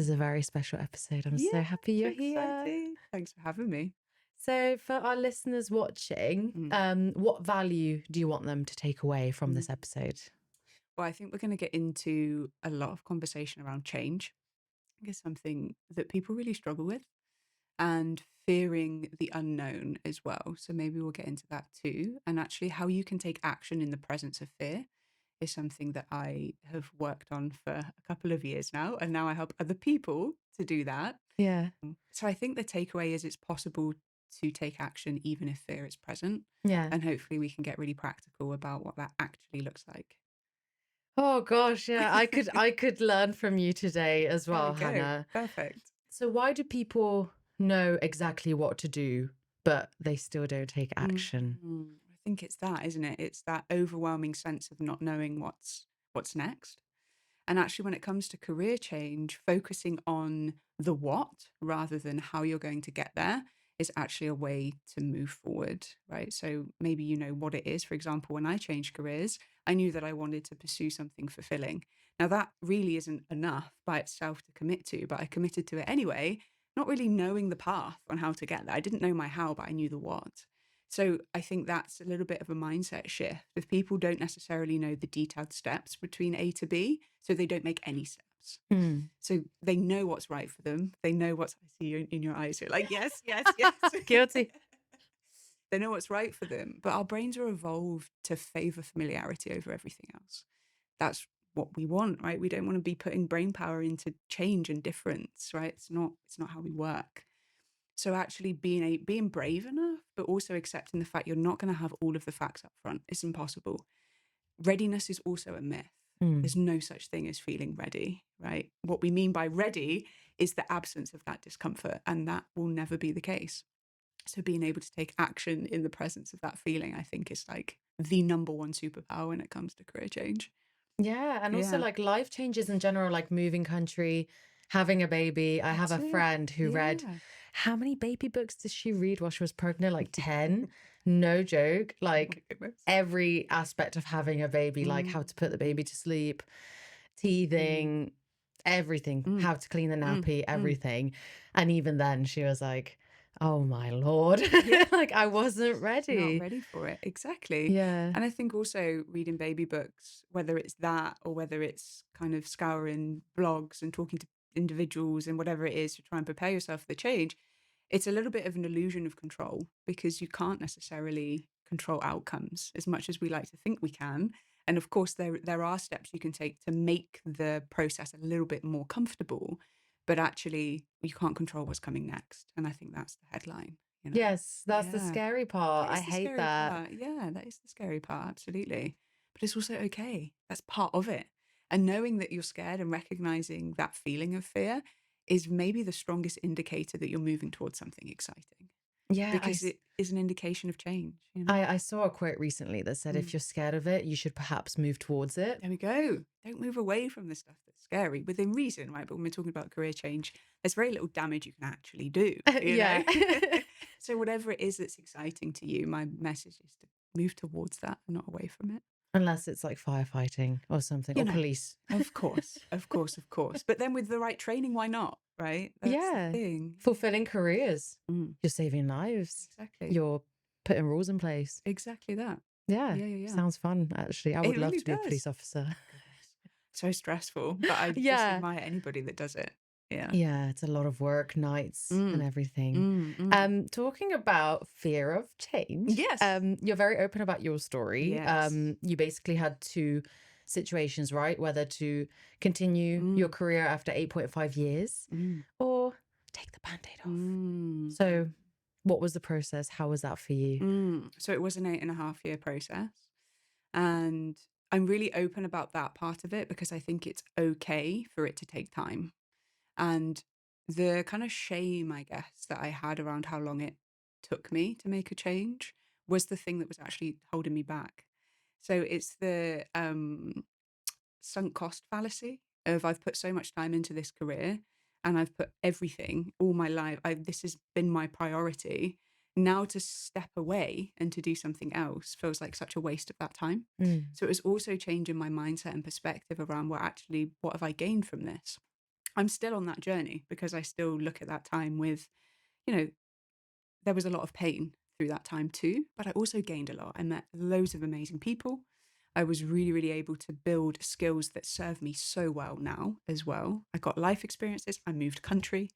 This is a very special episode. I'm Yeah, so happy you're here. exciting. Thanks for having me. So, for our listeners watching, what value do you want them to take away from this episode? Well, I think we're going to get into a lot of conversation around change. I think it's something that people really struggle with, and fearing the unknown as well. So maybe we'll get into that too. And actually, how you can take action in the presence of fear is something that I have worked on for a couple of years now. And now I help other people to do that. Yeah. So I think the takeaway is it's possible to take action even if fear is present. Yeah. And hopefully we can get really practical about what that actually looks like. Oh gosh, yeah. I could learn from you today as There we well, go. Hannah. Perfect. So why do people know exactly what to do, but they still don't take action? I think it's that, isn't it? It's that overwhelming sense of not knowing what's next. And actually, when it comes to career change, focusing on the what rather than how you're going to get there is actually a way to move forward, right? So maybe you know what it is. For example, when I changed careers, I knew that I wanted to pursue something fulfilling. Now, that really isn't enough by itself to commit to, but I committed to it anyway, not really knowing the path on how to get there. I didn't know my how, but I knew the what. So I think that's a little bit of a mindset shift. If people don't necessarily know the detailed steps between A to B, so they don't make any steps. Mm. So they know what's right for them. They know what's, I see you in your eyes. You're like, yes, yes, yes. Guilty. They know what's right for them. But our brains are evolved to favor familiarity over everything else. That's what we want, right? We don't want to be putting brain power into change and difference, right? It's not how we work. So actually being brave enough, but also accepting the fact you're not going to have all of the facts up front. It's impossible. Readiness is also a myth. There's no such thing as feeling ready, right? What we mean by ready is the absence of that discomfort, and that will never be the case. So being able to take action in the presence of that feeling, I think, is like the number one superpower when it comes to career change. Yeah, and also Yeah, like life changes in general, like moving country, having a baby. I have that's a it. friend who read, Yeah. how many baby books did she read while she was pregnant? Like 10? No joke. Oh my Like goodness. every aspect of having a baby, like how to put the baby to sleep, teething, everything, Mm, how to clean the mm, nappy, mm. everything. And even then she was like, oh my Lord, Yeah. like I wasn't Not ready. ready for it. Exactly. Yeah. And I think also reading baby books, whether it's that or whether it's kind of scouring blogs and talking to individuals and whatever it is to try and prepare yourself for the change, it's a little bit of an illusion of control because you can't necessarily control outcomes as much as we like to think we can. And of course, there are steps you can take to make the process a little bit more comfortable, but actually you can't control what's coming next. And I think that's the headline, you know? Yes, that's the Yeah. scary part. That I is the hate scary that. part. Yeah, that is the scary part. Absolutely. But it's also okay. That's part of it. And knowing that you're scared and recognizing that feeling of fear is maybe the strongest indicator that you're moving towards something exciting Yeah, because it is an indication of change, you know? I saw a quote recently that said if Mm. you're scared of it, you should perhaps move towards it. There we go. Don't move away from the stuff that's scary within reason, right? But when we're talking about career change, there's very little damage you can actually do, you know? Yeah. So whatever it is that's exciting to you, my message is to move towards that, not away from it. Unless it's like firefighting or something You or know, police. of course, of course, of course. But then with the right training, why not? Right? That's the Yeah. thing. Fulfilling careers. Mm, You're saving lives. exactly. You're putting rules in place. Exactly that. Yeah. Yeah, yeah, yeah. Sounds fun, actually. I would It love really to be a police does. officer. Goodness. So stressful, but I just Yeah. admire anybody that does it. Yeah. Yeah, it's a lot of work, nights and Mm, everything. Talking about fear of change, yes. you're very open about your story. Yes. You basically had two situations, right? Whether to continue your Mm, career after 8.5 years mm, or take the band-aid off. mm, So what was the process? How was that for you? So it was an 8.5 year process. And I'm really open about that part of it because I think it's okay for it to take time. And the kind of shame, I guess, that I had around how long it took me to make a change was the thing that was actually holding me back. So it's the sunk cost fallacy of I've put so much time into this career and I've put everything, all my life, this has been my priority. Now to step away and to do something else feels like such a waste of that time. Mm. So it was also changing my mindset and perspective around what have I gained from this? I'm still on that journey because I still look at that time with, you know, there was a lot of pain through that time too, but I also gained a lot. I met loads of amazing people. I was really, really able to build skills that serve me so well now as well. I got life experiences. I moved country,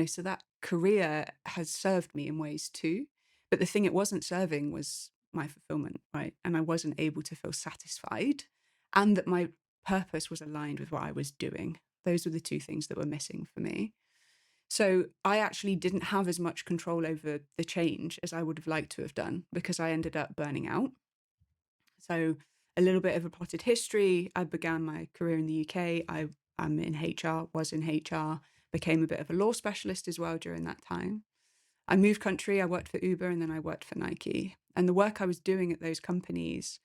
so that career has served me in ways too. But the thing it wasn't serving was my fulfillment, right? And I wasn't able to feel satisfied and that my purpose was aligned with what I was doing. Those were the two things that were missing for me. So I actually didn't have as much control over the change as I would have liked to have done because I ended up burning out. So a little bit of a plotted history. I began my career in the UK. I'm in HR, was in HR, became a bit of a law specialist as well during that time. I moved country. I worked for Uber and then I worked for Nike. And the work I was doing at those companies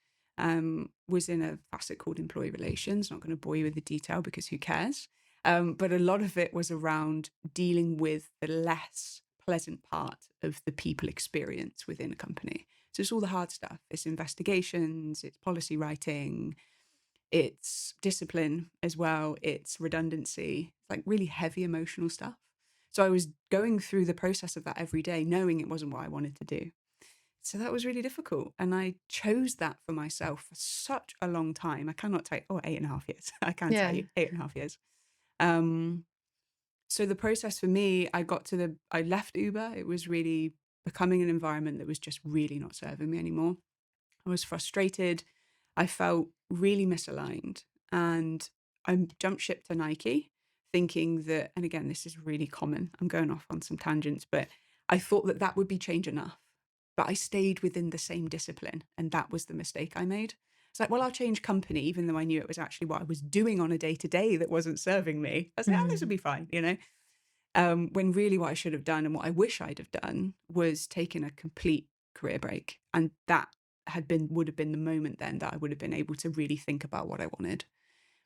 was in a facet called employee relations. Not going to bore you with the detail because who cares? But a lot of it was around dealing with the less pleasant part of the people experience within a company. So it's all the hard stuff. It's investigations, it's policy writing, it's discipline as well, it's redundancy, like really heavy emotional stuff. So I was going through the process of that every day, knowing it wasn't what I wanted to do. So that was really difficult. And I chose that for myself for such a long time. I cannot tell you, 8.5 years. I can tell Yeah. you, 8.5 years. So the process for me, I left Uber. It was really becoming an environment that was just really not serving me anymore. I was frustrated. I felt really misaligned. And I jumped ship to Nike thinking that, and again, this is really common. I'm going off on some tangents, but I thought that that would be change enough. But I stayed within the same discipline. And that was the mistake I made. It's like, well, I'll change company, even though I knew it was actually what I was doing on a day to day that wasn't serving me. I was like, this will be fine, when really what I should have done and what I wish I'd have done was taken a complete career break. And that would have been the moment then that I would have been able to really think about what I wanted.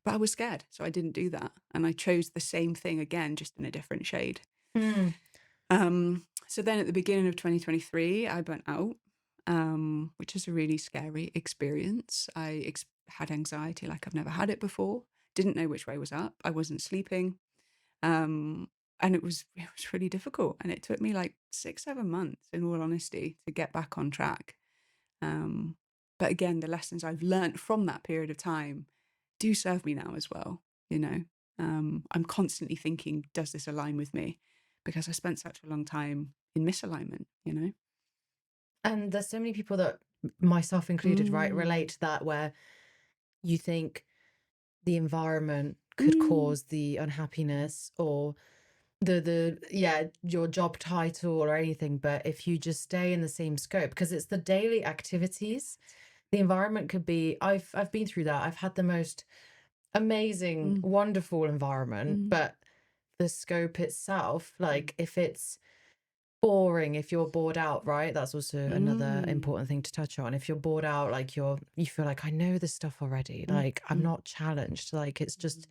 But I was scared, so I didn't do that. And I chose the same thing again, just in a different shade. Mm. So then at the beginning of 2023, I burnt out, which is a really scary experience. I had anxiety like I've never had it before, didn't know which way was up. I wasn't sleeping. And it was really difficult. And it took me like 6-7 months, in all honesty, to get back on track. But again, the lessons I've learned from that period of time do serve me now as well. I'm constantly thinking, does this align with me? Because I spent such a long time in misalignment. And there's so many people that, myself included, right, relate Mm. to that, where you think the environment could cause the unhappiness, or your job title or anything. But if you just stay in the same scope, because it's the daily activities, the environment could be, I've been through that. I've had the most amazing, Mm. wonderful environment, Mm. but the scope itself, like if it's boring, if you're bored out, right? That's also another Mm. important thing to touch on. If you're bored out, like you feel like, I know this stuff already. Mm. Like I'm Mm. not challenged. Like it's just,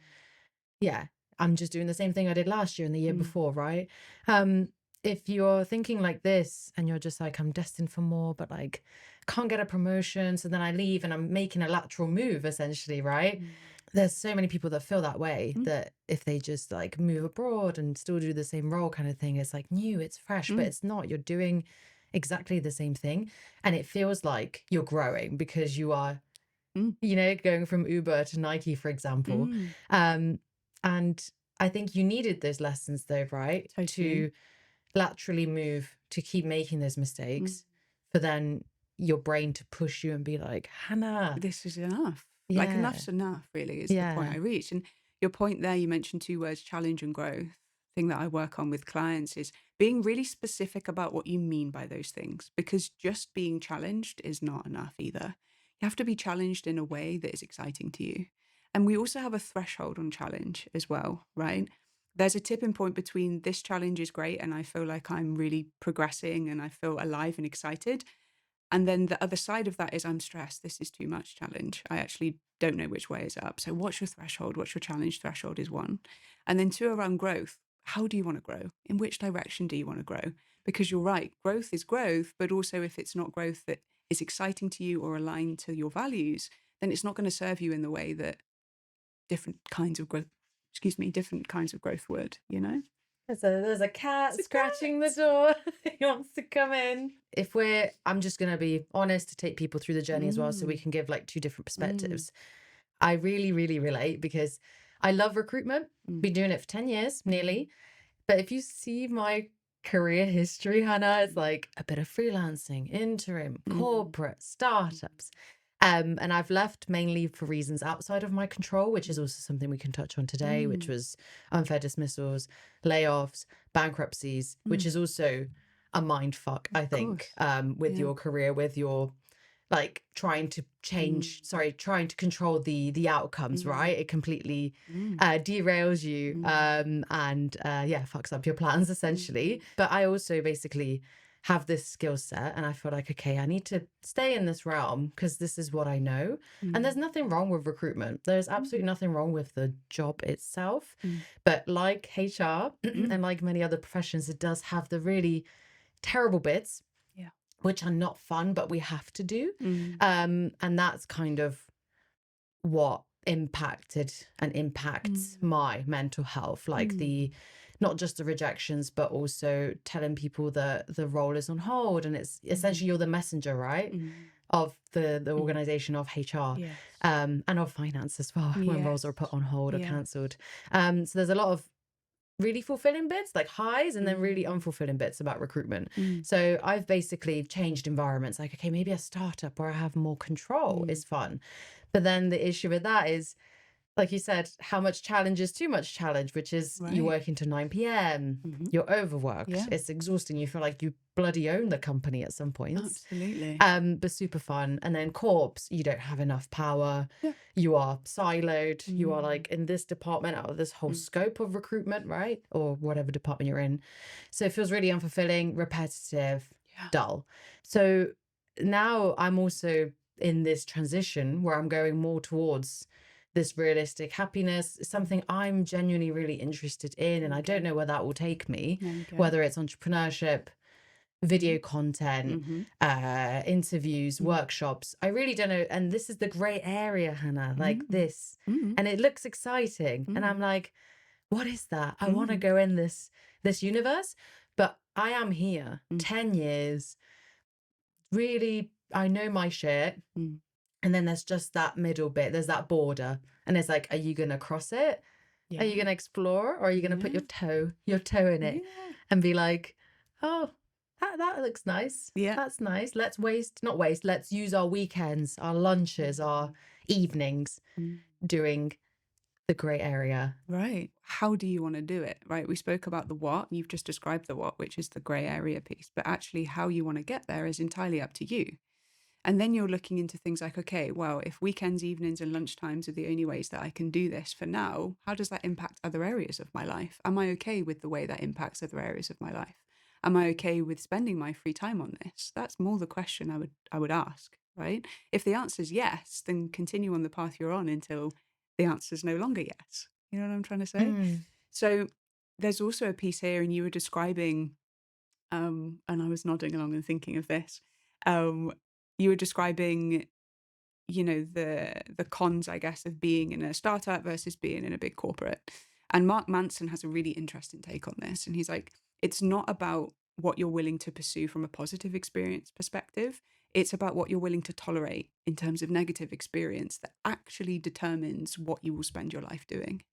yeah, I'm just doing the same thing I did last year and the year Mm. before, right? If you're thinking like this and you're just like, I'm destined for more, but like can't get a promotion, so then I leave and I'm making a lateral move essentially, right? Mm. There's so many people that feel that way, Mm. that if they just like move abroad and still do the same role kind of thing, it's like new, it's fresh, but Mm. it's not. You're doing exactly the same thing. And it feels like you're growing because you are, Mm. going from Uber to Nike, for example. Mm. And I think you needed those lessons though, right? Totally. To laterally move, to keep making those Mm. mistakes, for then your brain to push you and be like, Hannah, This is enough. Like yeah, enough's enough, really, is the point yeah. I reached. And your point there, you mentioned two words, challenge and growth. Thing that I work on with clients is being really specific about what you mean by those things, because just being challenged is not enough either. You have to be challenged in a way that is exciting to you. And we also have a threshold on challenge as well, right? There's a tipping point between this challenge is great and I feel like I'm really progressing and I feel alive and excited, and then the other side of that is I'm stressed. This is too much challenge. I actually don't know which way is up. So what's your threshold? What's your challenge threshold is one. And then two, around growth. How do you want to grow? In which direction do you want to grow? Because you're right, growth is growth, but also if it's not growth that is exciting to you or aligned to your values, then it's not going to serve you in the way that different kinds of growth. excuse me, different kinds of growth would, you know? There's a cat It's a scratching the cat. door. He wants to come in. I'm just gonna be honest to take people through the journey as well, so we Mm, can give like two different mm, perspectives. I really, really relate because I love recruitment. mm, Been doing it for 10 years, mm, nearly. But if you see my career history, Hannah, it's mm, like a bit of freelancing, interim, mm, corporate, mm, startups. And I've left mainly for reasons outside of my control, which is also something we can touch on today, which mm, was unfair dismissals, layoffs, bankruptcies, which mm. is also a mind fuck, I Of think, course. with Yeah. your career, with your like Mm, trying to control the outcomes, mm, right? It completely mm, derails you, mm, and yeah, fucks up your plans mm, essentially. But I also basically have this skill set, and I feel like, okay, I need to stay in this realm because this is what I know. And mm, there's nothing wrong with recruitment, there's mm, absolutely nothing wrong with the job itself, mm, but like HR mm. and like many other professions, it does have the really terrible bits Yeah. which are not fun, but we have to do. Mm, And that's kind of what impacted and impacts mm, my mental health, like mm, the not just the rejections, but also telling people that the role is on hold. And it's mm, essentially you're the messenger, right? mm, Of the mm. organization of HR, Yes. and of finance as well, when roles are Yes. put on hold or Yeah. cancelled. So there's a lot of really fulfilling bits, like highs, and then really Mm, unfulfilling bits about recruitment. mm, So I've basically changed environments. Like, okay, maybe a startup where I have more control mm. is fun. But then the issue with that is, like you said, how much challenge is too much challenge, which is you Right. working to 9 p.m., Mhm. you're overworked, Yeah. it's exhausting, you feel like you bloody own the company at some points. Absolutely. But super fun. And then corps, you don't have enough power, Yeah. you are siloed, you are Mm, like in this department out of this whole mm. scope of recruitment, right? Or whatever department you're in. So it feels really unfulfilling, repetitive, Yeah. dull. So now I'm also in this transition where I'm going more towards this realistic happiness, Mm. something I'm genuinely really interested in. And I don't Okay. know where that will take me, There we go. whether it's entrepreneurship, Mhm. video content, Mhm. interviews, Mm. workshops. I really don't know. And this is the gray area, Hannah, like Mm. this. Mm. And it looks exciting. And I'm Mm. like, what is that? I want to Mm. go in this universe, but I am here Mm. 10 years. Really, I know my shit. Mm. And then there's just that middle bit. There's that border. And it's like, are you gonna cross it? Are you Yeah. gonna explore? Or are you gonna put Yeah. your toe in it Yeah. and be like, oh, that looks nice. Yeah. That's nice. Let's not waste, let's use our weekends, our lunches, our Mm. evenings Mm. doing the grey area. Right. How do you want to do it? Right. We spoke about the what. You've just described the what, which is the grey area piece. But actually, how you want to get there is entirely up to you. And then you're looking into things like, okay, well, if weekends, evenings, and lunchtimes are the only ways that I can do this for now, how does that impact other areas of my life? Am I okay with the way that impacts other areas of my life? Am I okay with spending my free time on this? That's more the question I would ask, right? If the answer is yes, then continue on the path you're on until the answer is no longer yes. You know what I'm trying to say? Mm, So there's also a piece here, and you were describing and I was nodding along and thinking of this. Um, you were describing, the cons, I guess, of being in a startup versus being in a big corporate. And Mark Manson has a really interesting take on this. And he's like, it's not about what you're willing to pursue from a positive experience perspective. It's about what you're willing to tolerate in terms of negative experience that actually determines what you will spend your life doing.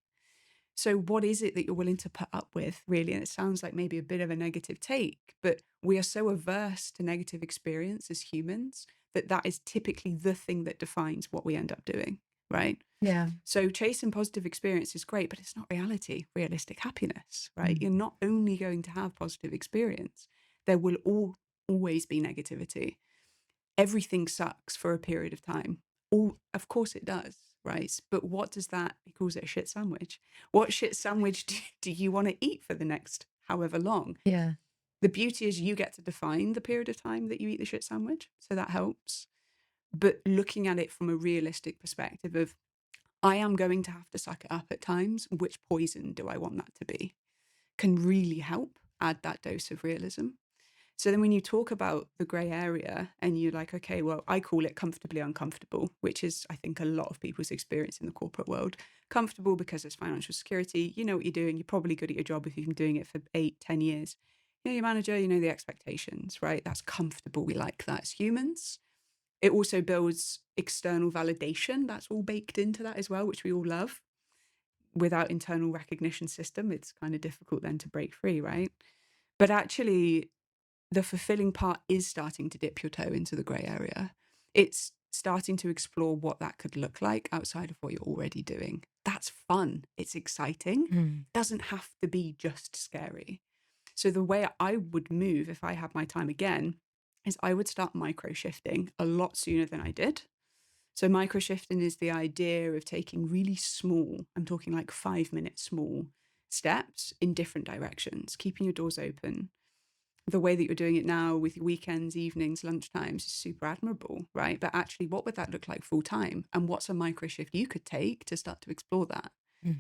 So, what is it that you're willing to put up with, really? And it sounds like maybe a bit of a negative take, but we are so averse to negative experience as humans that that is typically the thing that defines what we end up doing, right? yeah. So, chasing positive experience is great, but it's not reality, realistic happiness, right? Mm, You're not only going to have positive experience, there will always be negativity. Everything sucks for a period of time. All, of course it does, right? But what does that, he calls it a shit sandwich. What shit sandwich do you want to eat for the next however long? yeah. The beauty is you get to define the period of time that you eat the shit sandwich. So that helps. But looking at it from a realistic perspective of, I am going to have to suck it up at times. Which poison do I want that to be? Can really help add that dose of realism. So then when you talk about the gray area and you're like, okay, well, I call it comfortably uncomfortable, which is, I think, a lot of people's experience in the corporate world. Comfortable because there's financial security. You know what you're doing. You're probably good at your job if you've been doing it for 8, 10 years. You know your manager, you know the expectations, right? That's comfortable. We like that as humans. It also builds external validation. That's all baked into that as well, which we all love. Without internal recognition system, it's kind of difficult then to break free, right? But actually, the fulfilling part is starting to dip your toe into the gray area. It's starting to explore what that could look like outside of what you're already doing. That's fun. It's exciting. Mm. Doesn't have to be just scary. So the way I would move if I had my time again is I would start micro shifting a lot sooner than I did. So micro shifting is the idea of taking really small, I'm talking like 5 minute small steps in different directions, keeping your doors open. The way that you're doing it now with your weekends, evenings, lunchtimes is super admirable, right? But actually, what would that look like full time? And what's a micro shift you could take to start to explore that? Mm.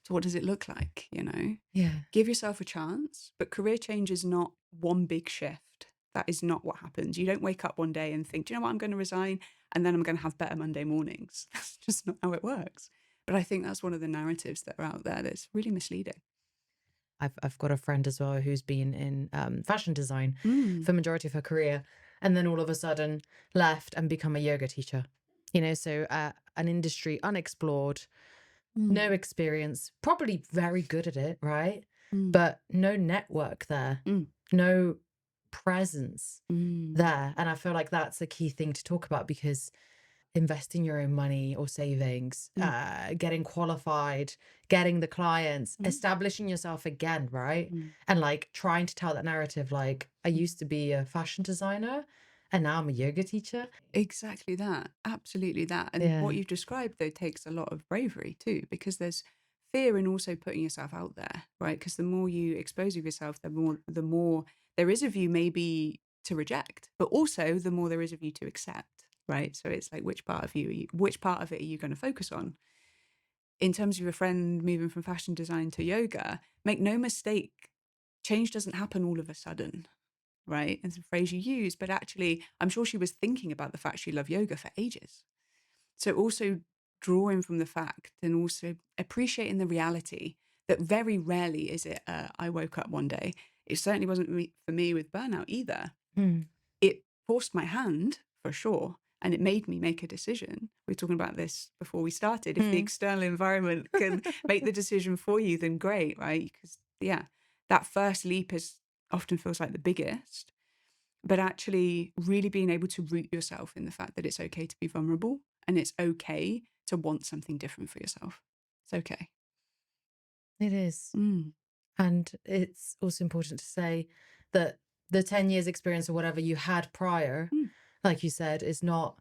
So what does it look like, you know? Yeah. Give yourself a chance, but career change is not one big shift. That is not what happens. You don't wake up one day and think, do you know what, I'm going to resign and then I'm going to have better Monday mornings. That's just not how it works. But I think that's one of the narratives that are out there that's really misleading. I've got a friend as well who's been in fashion design Mm, for majority of her career, and then all of a sudden left and become a yoga teacher. You know, so an industry unexplored, no mm, experience, probably very good at it, right? mm, But no network there, mm, no presence mm, there. And I feel like that's a key thing to talk about because investing your own money or savings, mm, getting qualified, getting the clients, mm, establishing yourself again, right? mm. And like trying to tell that narrative, like I used to be a fashion designer and now I'm a yoga teacher. Exactly that. Absolutely that. And what Yeah. you've described, though, takes a lot of bravery too, because there's fear in also putting yourself out there, right? Because the more you expose of yourself, the more there is of you maybe to reject, but also the more there is of you to accept, right? So it's like which part of which part of it are you going to focus on? In terms of your friend moving from fashion design to yoga, make no mistake, change doesn't happen all of a sudden, right? It's a phrase you use, but actually, I'm sure she was thinking about the fact she loved yoga for ages. So also drawing from the fact and also appreciating the reality that very rarely is it, I woke up one day. It certainly wasn't for me with burnout either. Mm. It forced my hand for sure. And it made me make a decision. We were talking about this before we started. If the Mm. external environment can make the decision for you, then great, right? Because, yeah, that first leap is often feels like the biggest, but actually really being able to root yourself in the fact that it's okay to be vulnerable and it's okay to want something different for yourself. It's okay. It is. Mm, And it's also important to say that the 10 years experience or whatever you had prior, mm, like you said, is not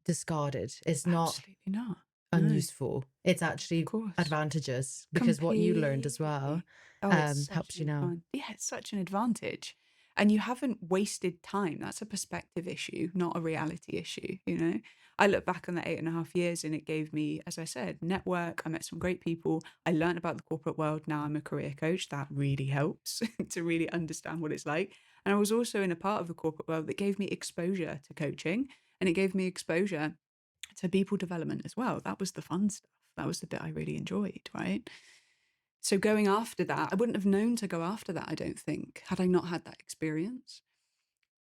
discarded. It's not absolutely not. No, unuseful. It's of actually course. advantageous because what you learned as well Completely. Oh, it's such helps an you now. advantage. Yeah, it's such an advantage. And you haven't wasted time. That's a perspective issue, not a reality issue, you know? I look back on that 8.5 years and it gave me, as I said, network. I met some great people. I learned about the corporate world. Now I'm a career coach. That really helps to really understand what it's like. And I was also in a part of the corporate world that gave me exposure to coaching and it gave me exposure to people development as well. That was the fun stuff. That was the bit I really enjoyed, right? So going after that, I wouldn't have known to go after that, I don't think, had I not had that experience.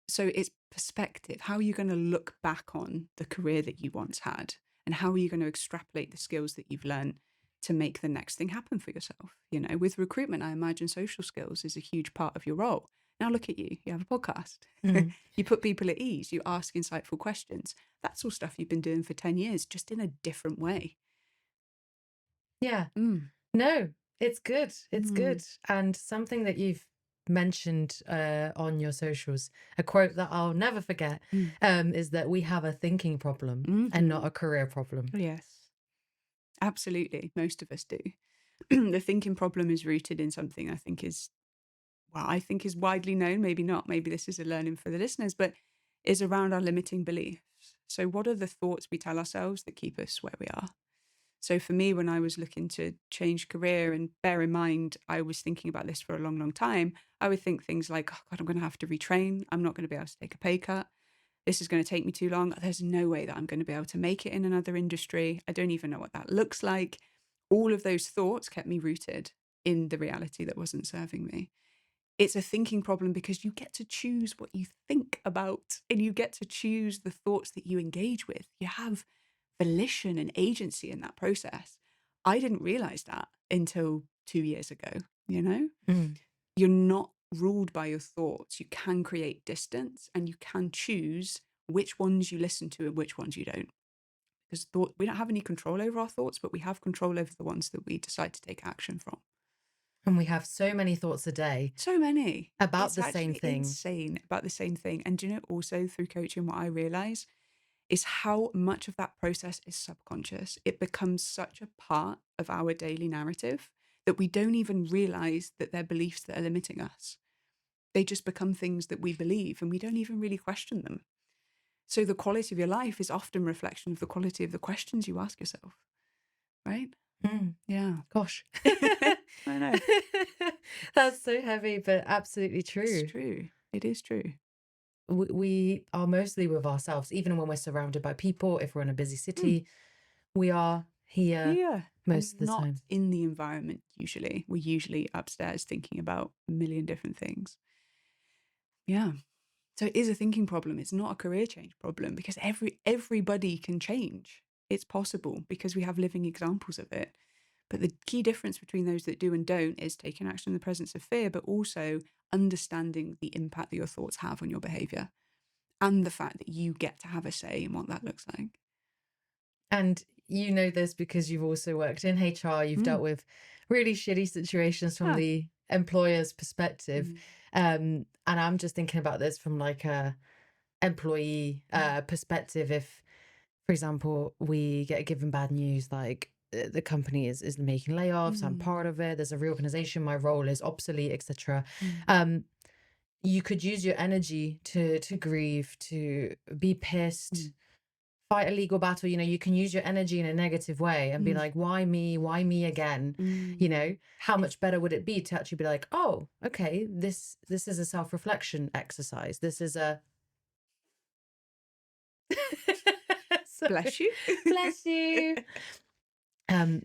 So it's perspective. How are you going to look back on the career that you once had? And how are you going to extrapolate the skills that you've learned to make the next thing happen for yourself? You know, with recruitment, I imagine social skills is a huge part of your role. Now look at you. You have a podcast. Mm. You put people at ease. You ask insightful questions. That's all stuff you've been doing for 10 years, just in a different way. Yeah. Mm, No, it's good. It's mm, good. And something that you've mentioned on your socials, a quote that I'll never forget, mm, is that we have a thinking problem and not mhm. a career problem. Yes, absolutely. Most of us do. The thinking problem is rooted in something I think is, well, I think is widely known, maybe not, maybe this is a learning for the listeners, but is around our limiting beliefs. So, what are the thoughts we tell ourselves that keep us where we are? So for me, when I was looking to change career, and bear in mind, I was thinking about this for a long, long time, I would think things like, oh God, I'm going to have to retrain. I'm not going to be able to take a pay cut. This is going to take me too long. There's no way that I'm going to be able to make it in another industry. I don't even know what that looks like. All of those thoughts kept me rooted in the reality that wasn't serving me. It's a thinking problem because you get to choose what you think about, and you get to choose the thoughts that you engage with. You have volition and agency in that process. I didn't realize that until 2 years ago, you know? Mm. You're not ruled by your thoughts. You can create distance, and you can choose which ones you listen to and which ones you don't. Because we don't have any control over our thoughts, but we have control over the ones that we decide to take action from. And we have so many thoughts a day So many. about It's the same actually thing. insane about the same thing. And do you know, also through coaching, what I realize is how much of that process is subconscious. It becomes such a part of our daily narrative that we don't even realize that they're beliefs that are limiting us. They just become things that we believe, and we don't even really question them. So the quality of your life is often a reflection of the quality of the questions you ask yourself, right? Mm. Yeah. Gosh. I know. That's so heavy, but absolutely It's true. true. It is true. We are mostly with ourselves, even when we're surrounded by people. If we're in a busy Hmm. city, we are here Yeah. most of And the not time. in the environment usually. We're usually upstairs thinking about a million different things. Yeah. So it is a thinking problem. It's not a career change problem because everybody can change. It's possible because we have living examples of it. But the key difference between those that do and don't is taking action in the presence of fear, but also understanding the impact that your thoughts have on your behavior and the fact that you get to have a say in what that looks like. And you know this because you've also worked in HR, you've Mm. dealt with really shitty situations from Ah. the employer's perspective. Mm. And I'm just thinking about this from like a employee perspective. If, for example, we get given bad news like the company is making layoffs, I'm Mm. part of it, there's a reorganization, my role is obsolete, etc. Mm. Um, you could use your energy to grieve, to be pissed, Mm. fight a legal battle. You can use your energy in a negative way and be Mm. like, why me again? Mm. How much better would it be to actually be like, oh, okay, this is a self-reflection exercise, this is a sorry, Bless you. bless you.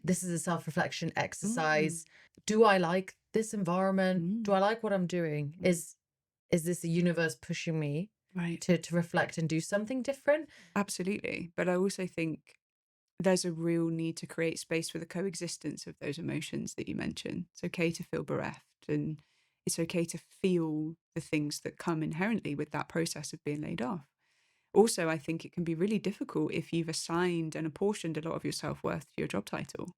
This is a self-reflection Mm. exercise. Do I like this environment? Do Mm. I like what I'm doing? Mm. Is this the universe pushing me Right. to reflect and do something different? Absolutely. But I also think there's a real need to create space for the coexistence of those emotions that you mentioned. It's okay to feel bereft, and it's okay to feel the things that come inherently with that process of being laid off. Also, I think it can be really difficult if you've assigned and apportioned a lot of your self worth to your job title.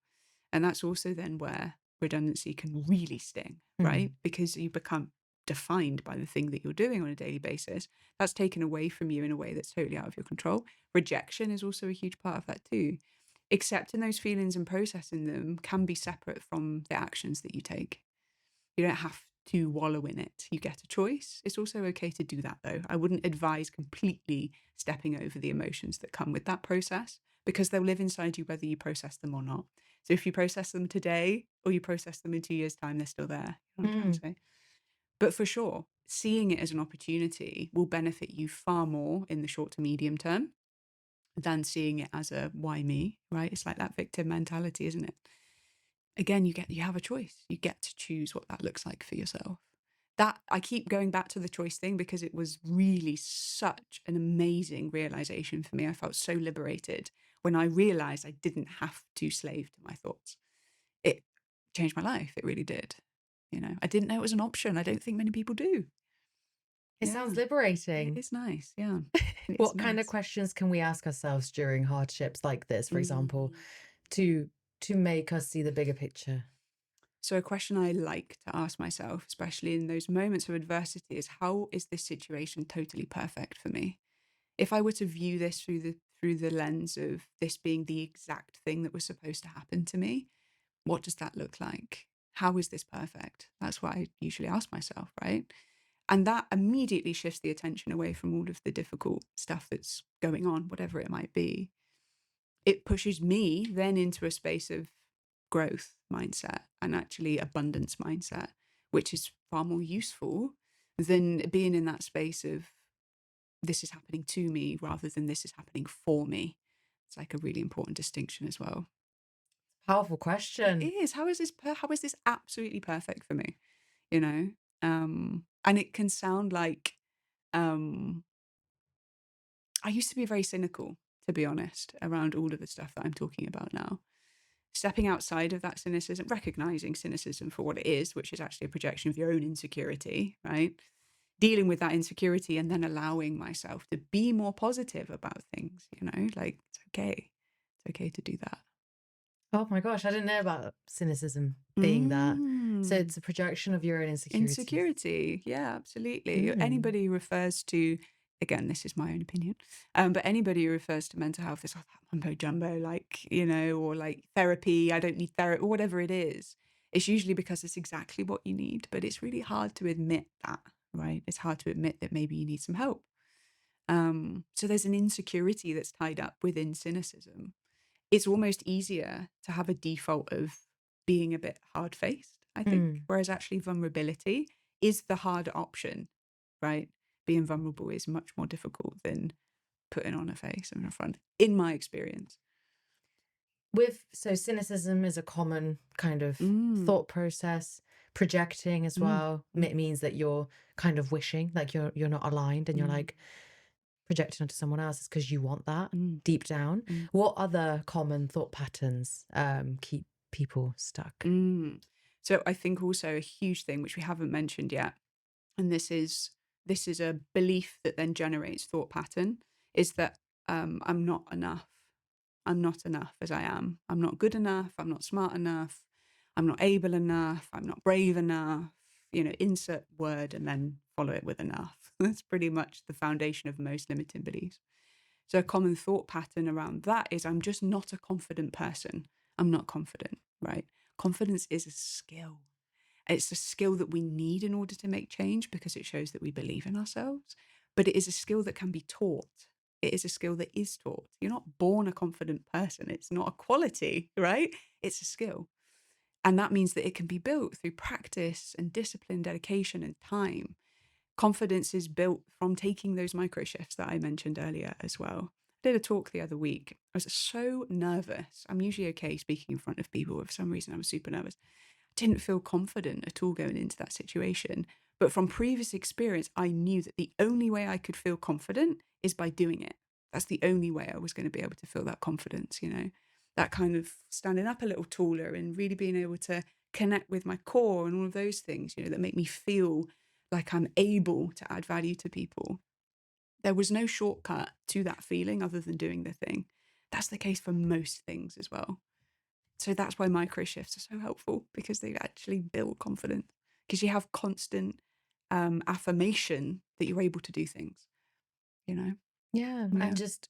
And that's also then where redundancy can really sting, Mm. right? Because you become defined by the thing that you're doing on a daily basis. That's taken away from you in a way that's totally out of your control. Rejection is also a huge part of that too. Accepting those feelings and processing them can be separate from the actions that you take. You don't have to wallow in it. You get a choice. It's also okay to do that, though. I wouldn't advise completely stepping over the emotions that come with that process because they'll live inside you whether you process them or not. So if you process them today or you process them in 2 years' time, they're still there. You know what I'm trying to Mm. say? But for sure, seeing it as an opportunity will benefit you far more in the short to medium term than seeing it as a why me, right? It's like that victim mentality, isn't it? Again, you have a choice. You get to choose what that looks like for yourself. That I keep going back to the choice thing because it was really such an amazing realization for me. I felt so liberated when I realized I didn't have to slave to my thoughts. It changed my life. It really did. I didn't know it was an option. I don't think many people do. It sounds Yeah, it liberating. is nice. Yeah, it is What kind of nice. questions can we ask ourselves during hardships like this, for example, Mm. to to make us see the bigger picture? So, a question I like to ask myself, especially in those moments of adversity, is how is this situation totally perfect for me? If I were to view this through the lens of this being the exact thing that was supposed to happen to me, what does that look like? How is this perfect? That's what I usually ask myself, right? And that immediately shifts the attention away from all of the difficult stuff that's going on, whatever it might be. it pushes me then into a space of growth mindset and actually abundance mindset, which is far more useful than being in that space of this is happening to me rather than this is happening for me. It's like a really important distinction as well. Powerful It question. is. How is this absolutely perfect for me? You know? And it can sound like um I used to be very cynical, to be honest, around all of the stuff that I'm talking about now. Stepping outside of that cynicism, recognizing cynicism for what it is, which is actually a projection of your own insecurity, right? Dealing with that insecurity and then allowing myself to be more positive about things, like it's okay. It's okay to do that. Oh my gosh, I didn't know about cynicism being that. So Mm. it's a projection of your own insecurities. Insecurity. Yeah, absolutely. Mm. Anybody who refers to, again, this is my own opinion, but anybody who refers to mental health as oh, that mumbo jumbo, like, or like therapy, I don't need therapy, or whatever it is, it's usually because it's exactly what you need. But it's really hard to admit that, right? It's hard to admit that maybe you need some help. So there's an insecurity that's tied up within cynicism. It's almost easier to have a default of being a bit hard faced, I think, Mm. whereas actually vulnerability is the harder option, right? Being vulnerable is much more difficult than putting on a face and a front, in my experience. So cynicism is a common kind of Mm, thought process. Projecting as mm, well mm, means that you're kind of wishing, like you're not aligned, and you're mm, like projecting onto someone else is because you want that mm, deep down. mm, What other common thought patterns keep people stuck? mm. So I think also a huge thing, which we haven't mentioned yet, and this is a belief that then generates thought pattern, is that I'm not enough. I'm not enough as I am. I'm not good enough. I'm not smart enough. I'm not able enough. I'm not brave enough. Insert word and then follow it with enough. That's pretty much the foundation of most limiting beliefs. So a common thought pattern around that is I'm just not a confident person. I'm not confident, right? Confidence is a skill. It's a skill that we need in order to make change because it shows that we believe in ourselves. But it is a skill that can be taught. It is a skill that is taught. You're not born a confident person. It's not a quality, right? It's a skill. And that means that it can be built through practice and discipline, dedication, and time. Confidence is built from taking those micro shifts that I mentioned earlier as well. I did a talk the other week. I was so nervous. I'm usually okay speaking in front of people, but for some reason I was super nervous. Didn't feel confident at all going into that situation. But from previous experience, I knew that the only way I could feel confident is by doing it. That's the only way I was going to be able to feel that confidence, that kind of standing up a little taller and really being able to connect with my core and all of those things, that make me feel like I'm able to add value to people. There was no shortcut to that feeling other than doing the thing. That's the case for most things as well. So that's why micro shifts are so helpful because they actually build confidence because you have constant affirmation that you're able to do things, you know? Yeah, Yeah. and just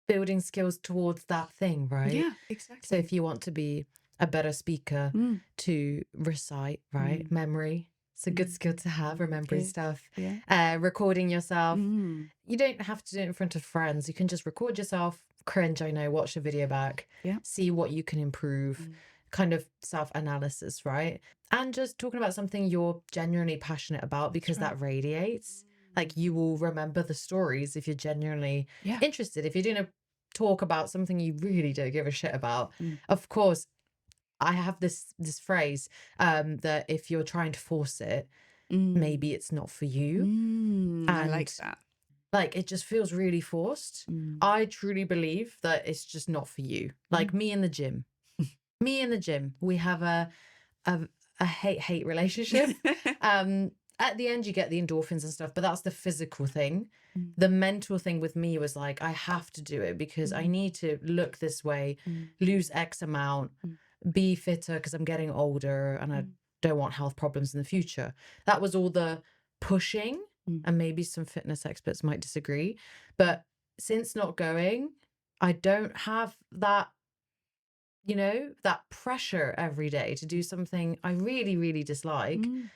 building skills towards that thing, right? Yeah, So exactly. if you want to be a better speaker, Mm, to recite, right? mm, Memory. It's a good mm. skill to have, remembering Is. stuff. Yeah. Recording yourself. Mm, You don't have to do it in front of friends. You can just record yourself, cringe, I know, watch a video back, yeah. see what you can improve, Mm, kind of self-analysis, right? And just talking about something you're genuinely passionate about that's because right. that radiates. Mm. Like you will remember the stories if you're genuinely Yeah. interested. If you're doing a talk about something you really don't give a shit about, Mm, of course, I have this phrase that if you're trying to force it, maybe mm, it's not for you. I like And that. like it just feels really forced. Mm, I truly believe that it's just not for you. Like mm. me in the gym. Me in the gym. We have a, a hate relationship. Um at the end you get the endorphins and stuff, but that's the physical thing. Mm, The mental thing with me was like I have to do it because I mm, need to look this way, mm, lose X amount, mm, be fitter because I'm getting older and I mm, don't want health problems in the future. That was all the pushing, mm, and maybe some fitness experts might disagree. But since not going, I don't have that, that pressure every day to do something I really, really dislike. mm.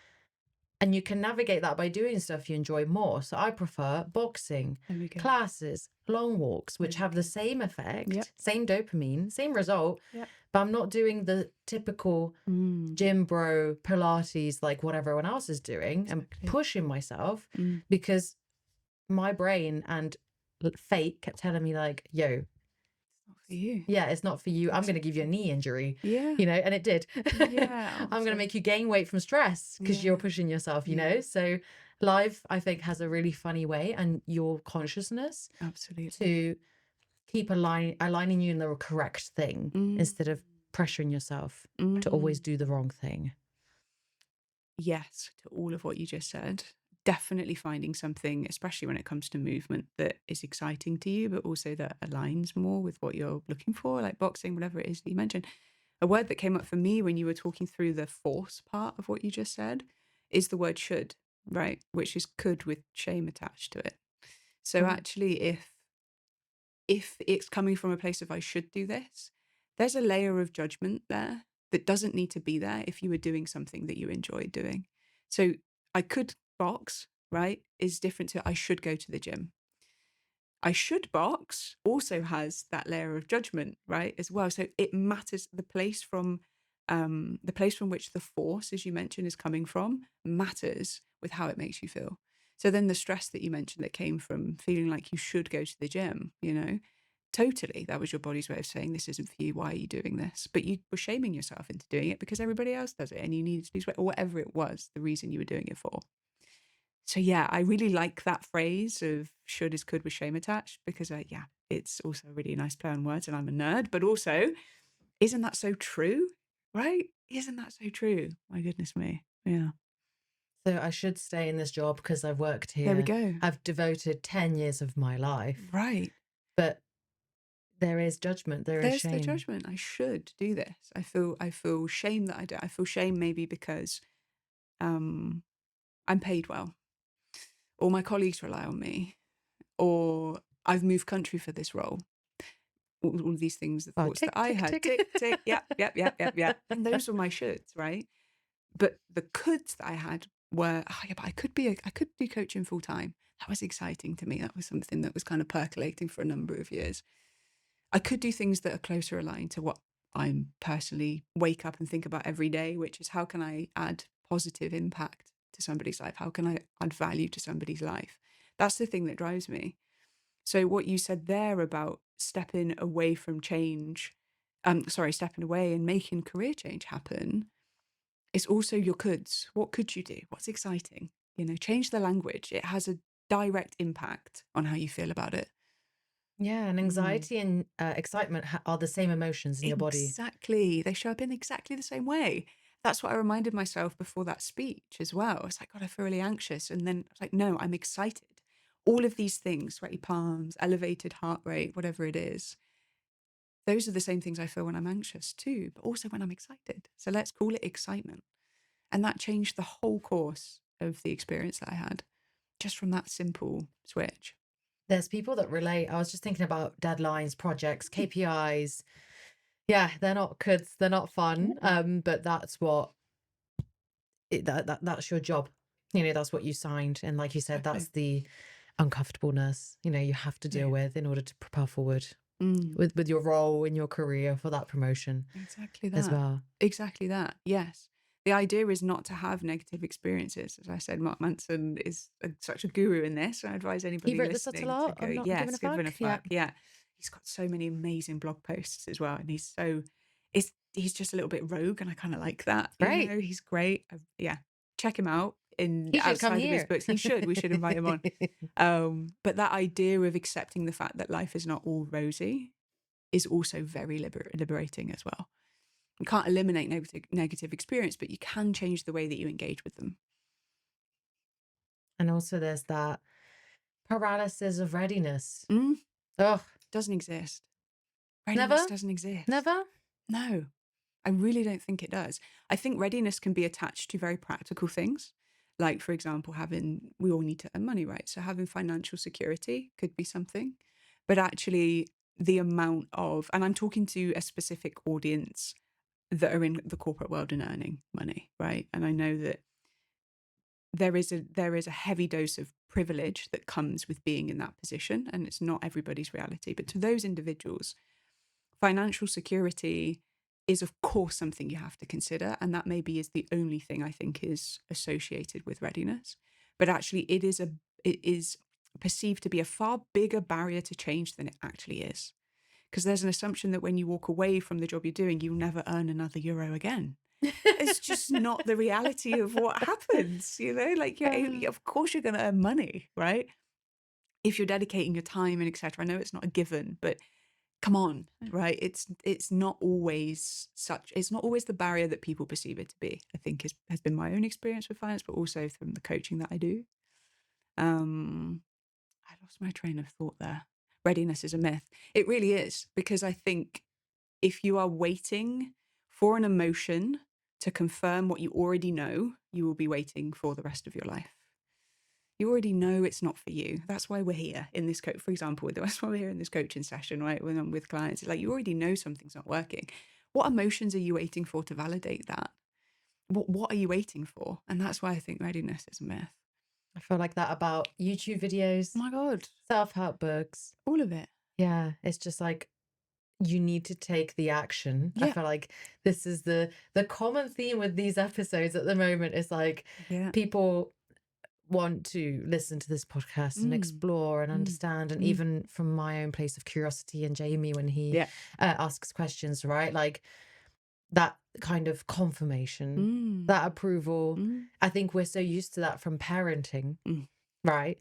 And you can navigate that by doing stuff you enjoy more. So I prefer boxing, There we go. classes, long walks, which There we have the go. same effect, Yep. same dopamine, same result, Yep. but I'm not doing the typical Mm, gym bro Pilates, like what everyone else is doing, and exactly. pushing myself Mm, because my brain and fate kept telling me, like, yo, not for you. yeah, it's not for you. I'm going to give you a Exactly. knee injury, Yeah. and it did. Yeah. I'm going to So, make you gain weight from stress because yeah. you're pushing yourself, Yeah. So life, I think, has a really funny way, and your consciousness Absolutely. to keep aligning you in the correct thing Mm, instead of pressuring yourself to always mm. do the wrong thing. Yes, to all of what you just said. Definitely finding something, especially when it comes to movement, that is exciting to you, but also that aligns more with what you're looking for, like boxing, whatever it is that you mentioned. A word that came up for me when you were talking through the force part of what you just said is the word should, right? Which is could with shame attached to it. So Oh, actually, if it's coming from a place of I should do this, there's a layer of judgment there that doesn't need to be there if you were doing something that you enjoy doing. So I could box, right, is different to I should go to the gym. I should box also has that layer of judgment, right, as well. So it matters the place from which the force, as you mentioned, is coming from matters with how it makes you feel. So then the stress that you mentioned that came from feeling like you should go to the gym, totally, that was your body's way of saying this isn't for you. Why are you doing this? But you were shaming yourself into doing it because everybody else does it and you needed to lose weight or whatever it was, the reason you were doing it for. So yeah, I really like that phrase of should is could with shame attached because yeah, it's also a really nice play on words and I'm a nerd, but also isn't that so true? Right? Isn't that so true? My goodness me. Yeah. so I should stay in this job because I've worked There we here. go. I've devoted 10 years of my life, Right. but there is judgment, there is There's the shame. judgment. I should do this. I feel shame that I do. I feel shame maybe because um I'm paid well or my colleagues rely on me or I've moved country for this role. All of these things, the Oh, thoughts that tick, I tick, had, tick. tick, tick, yep, yep, yep, yep, yep. And those were my shoulds, right? But the coulds that I had were, oh yeah, but I could do coaching full time. That was exciting to me. That was something that was kind of percolating for a number of years. I could do things that are closer aligned to what I personally wake up and think about every day, which is how can I add positive impact to somebody's life? How can I add value to somebody's life? That's the thing that drives me. So what you said there about stepping away from change, stepping away and making career change happen is also your coulds. What could you do? What's exciting? Change the language. It has a direct impact on how you feel about it. Yeah, and Mm. anxiety and excitement are the same emotions in your body. Exactly. They show up in exactly the same way. That's what I reminded myself before that speech as well. I was like, God, I feel really anxious. And then I was like, no, I'm excited. All of these things, sweaty palms, elevated heart rate, whatever it is, those are the same things I feel when I'm anxious too, but also when I'm excited. So let's call it excitement. And that changed the whole course of the experience that I had just from that simple switch. There's people that relate. I was just thinking about deadlines, projects, KPIs. Yeah, they're not good, they're not fun. Mm. But that's what that's your job. That's what you signed. And like you said, that's Exactly. the uncomfortableness, you have to deal Exactly. with in order to propel forward Mm. with your role in your career for that promotion Exactly as that. well. Exactly that. Yes. The idea is not to have negative experiences. As I said, Mark Manson is such a guru in this. I advise He anybody wrote The Subtle listening to Art go, of Not Giving yes, a give it a Fuck. Yeah. fuck. Yeah. He's got so many amazing blog posts as well. And he's just a little bit rogue. And I kind of like that. Great. He's great. Yeah. Check him out He should come outside of his here. books. We should invite him on. But that idea of accepting the fact that life is not all rosy is also very liberating as well. You can't eliminate negative experience, but you can change the way that you engage with them. And also there's that paralysis of readiness. Mm, Oh, doesn't exist. Readiness never, doesn't exist. never. No, I really don't think it does. I think readiness can be attached to very practical things. Like, for example, we all need to earn money, right? So having financial security could be something. But actually, the amount of, and I'm talking to a specific audience that are in the corporate world and earning money, right? And I know that there is a heavy dose of privilege that comes with being in that position, and it's not everybody's reality. But to those individuals, financial security is of course something you have to consider, and that maybe is the only thing I think is associated with readiness. But actually it is perceived to be a far bigger barrier to change than it actually is. Because there's an assumption that when you walk away from the job you're doing, you'll never earn another euro again. It's just not the reality of what happens, like of course you're going to earn money, right? If you're dedicating your time and etc. I know it's not a given, but come on, right? It's not always the barrier that people perceive it to be. I think has been my own experience with finance, but also from the coaching that I do. I lost my train of thought there. Readiness is a myth. It really is, because I think if you are waiting for an emotion to confirm what you already know, you will be waiting for the rest of your life. You already know it's not for you. That's why we're here in this for example, that's why we're here in this coaching session, right? When I'm with clients, it's like you already know something's not working. What emotions are you waiting for to validate that? What are you waiting for? And that's why I think readiness is a myth. I feel like that about YouTube videos. Oh my God. Self-help books. All of it. Yeah. It's just like, you need to take the action. I Yeah. feel like this is the common theme with these episodes at the moment, is like people want to listen to this podcast and explore and understand, and even from my own place of curiosity, and Jamie when he asks questions, right? Like that kind of confirmation, that approval. I think we're so used to that from parenting, right?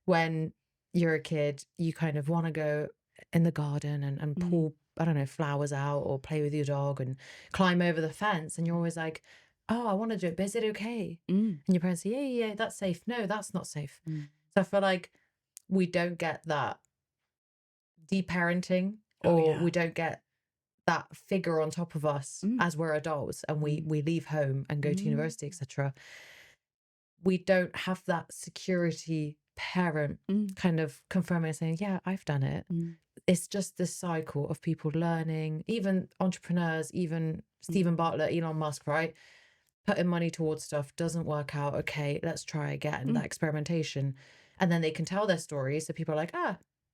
When you're a kid, you kind of want to go in the garden and pull, I don't know, flowers out, or play with your dog and climb over the fence. And you're always like, oh, I want to do it, but is it okay? And your parents say, yeah, that's safe. No, that's not safe. So I feel like we don't get that deparenting, or we don't get that figure on top of us as we're adults and we leave home and go to university, etc. We don't have that security parent kind of confirming and saying, yeah, I've done it. It's just this cycle of people learning, even entrepreneurs, even Stephen Bartlett, Elon Musk, right? Putting money towards stuff, doesn't work out. Okay, let's try again. That experimentation. And then they can tell their stories. So people are like,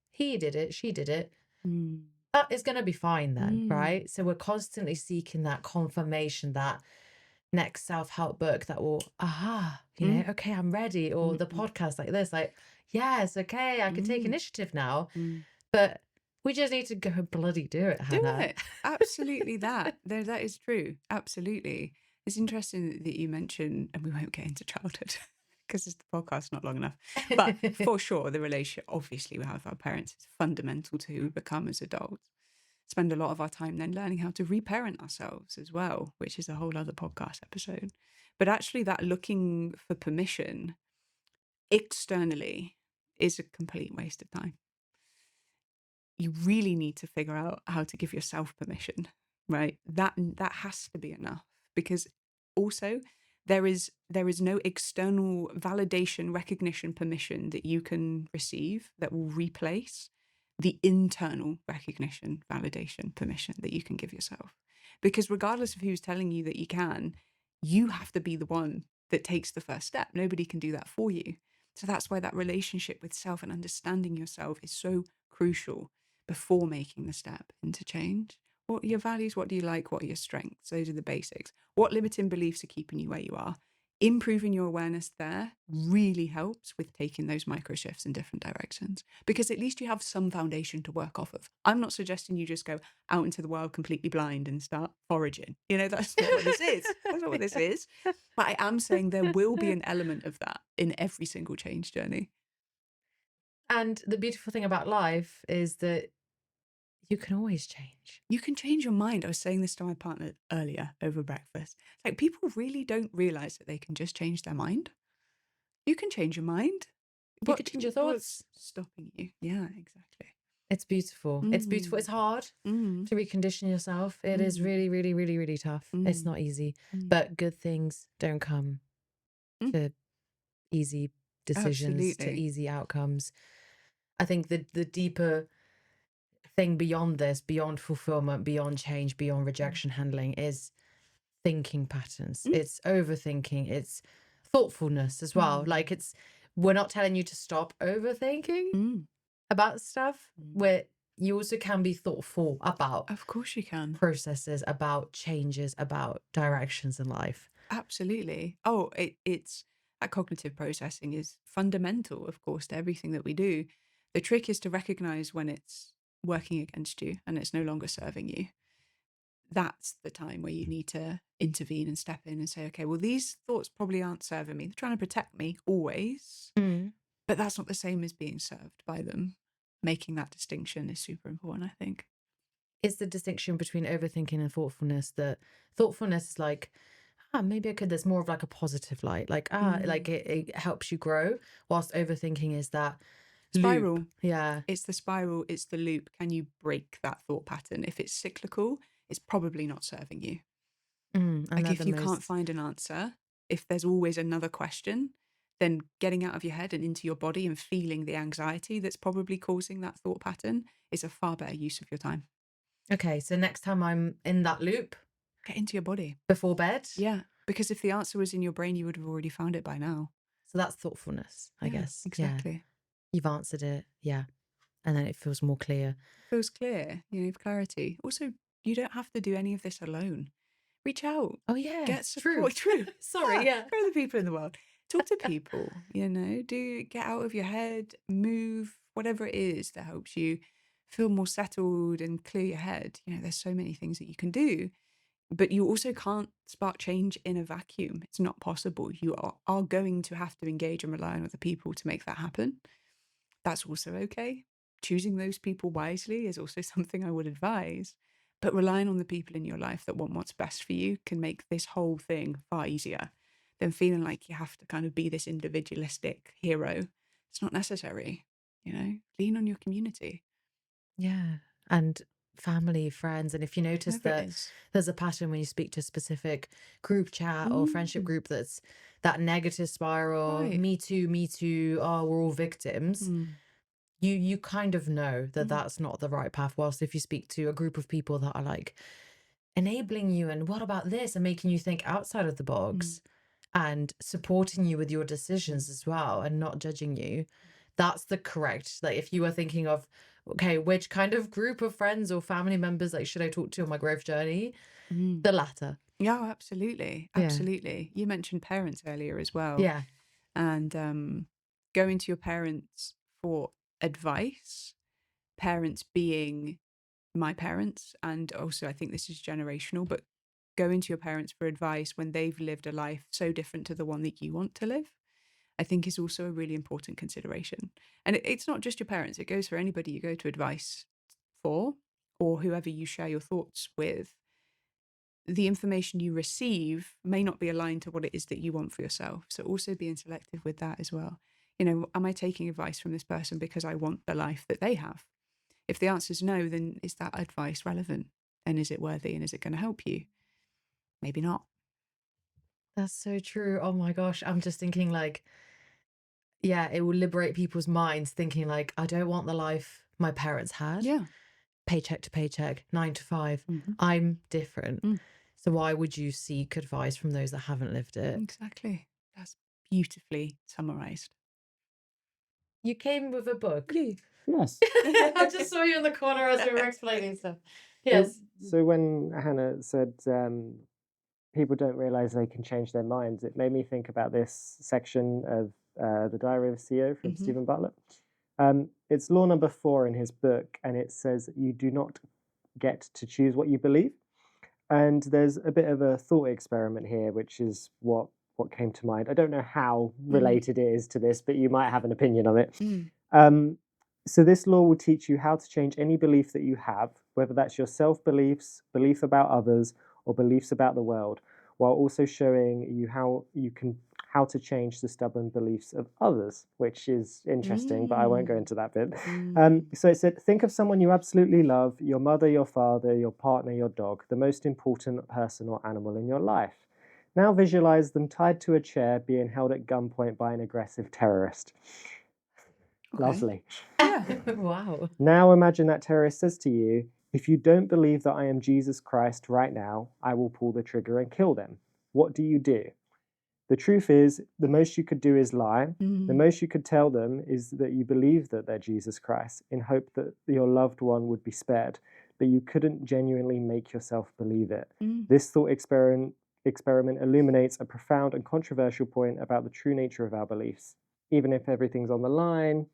he did it, she did it. It's going to be fine then, right? So we're constantly seeking that confirmation, that next self-help book that will, okay, I'm ready. Or the podcast like this, like, yes, okay, I can take initiative now. But we just need to go bloody do it, Hannah. Do it. Absolutely that. That is true. Absolutely. It's interesting that you mentioned, and we won't get into childhood because the podcast's not long enough. But for sure, the relationship obviously we have with our parents is fundamental to who we become as adults. Spend a lot of our time then learning how to reparent ourselves as well, which is a whole other podcast episode. But actually that looking for permission externally is a complete waste of time. You really need to figure out how to give yourself permission, right? That has to be enough, because also there is no external validation, recognition, permission that you can receive that will replace the internal recognition, validation, permission that you can give yourself. Because regardless of who's telling you that you have to be the one that takes the first step. Nobody can do that for you. So that's why that relationship with self and understanding yourself is so crucial before making the step into change. What are your values? What do you like? What are your strengths? Those are the basics. What limiting beliefs are keeping you where you are? Improving your awareness there really helps with taking those micro shifts in different directions, because at least you have some foundation to work off of. I'm not suggesting you just go out into the world completely blind and start foraging. That's not what this is. That's not what this is. But I am saying there will be an element of that in every single change journey. And the beautiful thing about life is that you can always change. You can change your mind. I was saying this to my partner earlier over breakfast. Like, people really don't realize that they can just change their mind. You can change your mind. You can change your thoughts. What's stopping you? Yeah, exactly. It's beautiful. It's beautiful. It's hard to recondition yourself. It is really, really, really, really tough. It's not easy. But good things don't come to easy decisions, to easy outcomes. I think the deeper thing beyond this, beyond fulfillment, beyond change, beyond rejection handling, is thinking patterns. It's overthinking. It's thoughtfulness as well. Like we're not telling you to stop overthinking Mm. about stuff, where you also can be thoughtful about Of course you can. processes, about changes, about directions in life. Absolutely. Oh, it's that cognitive processing is fundamental, of course, to everything that we do. The trick is to recognize when it's working against you and it's no longer serving you. That's the time where you need to intervene and step in and say, okay, well, these thoughts probably aren't serving me. They're trying to protect me always, but that's not the same as being served by them. Making that distinction is super important, I think. It's the distinction between overthinking and thoughtfulness, that thoughtfulness is like, maybe I could, there's more of like a positive light, like, like it helps you grow, whilst overthinking is that Spiral. loop. Yeah. It's the spiral, it's the loop. Can you break that thought pattern? If it's cyclical, it's probably not serving you. And Like they're if the you can't most, find an answer, if there's always another question, then getting out of your head and into your body and feeling the anxiety that's probably causing that thought pattern is a far better use of your time. okay, so next time I'm in that loop Get into your body. before bed. Yeah. Because if the answer was in your brain, you would have already found it by now. So that's thoughtfulness, I guess. Exactly. Yeah. You've answered it. Yeah. And then it feels more clear. It feels clear, you have clarity. Also, you don't have to do any of this alone. Reach out. Oh, yeah. Get support. True. Sorry. Yeah. For other people in the world. Talk to people, do get out of your head, move, whatever it is that helps you feel more settled and clear your head. There's so many things that you can do, but you also can't spark change in a vacuum. It's not possible. You are going to have to engage and rely on other people to make that happen. That's also okay. Choosing those people wisely is also something I would advise. But relying on the people in your life that want what's best for you can make this whole thing far easier than feeling like you have to kind of be this individualistic hero. It's not necessary, lean on your community. Yeah. And family, friends. And if you notice Whoever it that is. there's a pattern when you speak to a specific group chat or friendship group, that's that negative spiral, Right. me too, oh, we're all victims. You kind of know that that's not the right path. Whilst if you speak to a group of people that are like enabling you and what about this, and making you think outside of the box and supporting you with your decisions as well and not judging you, that's the correct, like if you are thinking of, okay, which kind of group of friends or family members like should I talk to on my growth journey, the latter. Yeah, absolutely. Yeah. Absolutely. You mentioned parents earlier as well. Yeah. And going to your parents for advice, parents being my parents, and also I think this is generational, but going to your parents for advice when they've lived a life so different to the one that you want to live, I think is also a really important consideration. And it's not just your parents, it goes for anybody you go to advice for or whoever you share your thoughts with. The information you receive may not be aligned to what it is that you want for yourself. So also being selective with that as well. Am I taking advice from this person because I want the life that they have? If the answer is no, then is that advice relevant? And is it worthy? And is it going to help you? Maybe not. That's so true. Oh my gosh. I'm just thinking like, yeah, it will liberate people's minds thinking like, I don't want the life my parents had. Yeah. Paycheck to paycheck, 9 to 5. Mhm. I'm different. Mm. So why would you seek advice from those that haven't lived it? Exactly. That's beautifully summarized. You came with a book. Yes. I just saw you in the corner as we were explaining stuff. Yes. So when Hannah said people don't realize they can change their minds, it made me think about this section of The Diary of a CEO from Stephen Butler. It's law number 4 in his book, and it says you do not get to choose what you believe. And there's a bit of a thought experiment here, which is what came to mind. I don't know how related it is to this, but you might have an opinion on it. So this law will teach you how to change any belief that you have, whether that's your self-beliefs, belief about others, or beliefs about the world, while also showing you how to change the stubborn beliefs of others, which is interesting, but I won't go into that bit. So it said, think of someone you absolutely love, your mother, your father, your partner, your dog, the most important person or animal in your life. Now visualize them tied to a chair being held at gunpoint by an aggressive terrorist. Okay. Lovely. Yeah. Wow. Now imagine that terrorist says to you, if you don't believe that I am Jesus Christ right now, I will pull the trigger and kill them. What do you do? The truth is, the most you could do is lie. The Mm. most you could tell them is that you believe that they're Jesus Christ in hope that your loved one would be spared, but you couldn't genuinely make yourself believe it. Mm. This thought experiment illuminates a profound and controversial point about the true nature of our beliefs. Even if everything's on the line,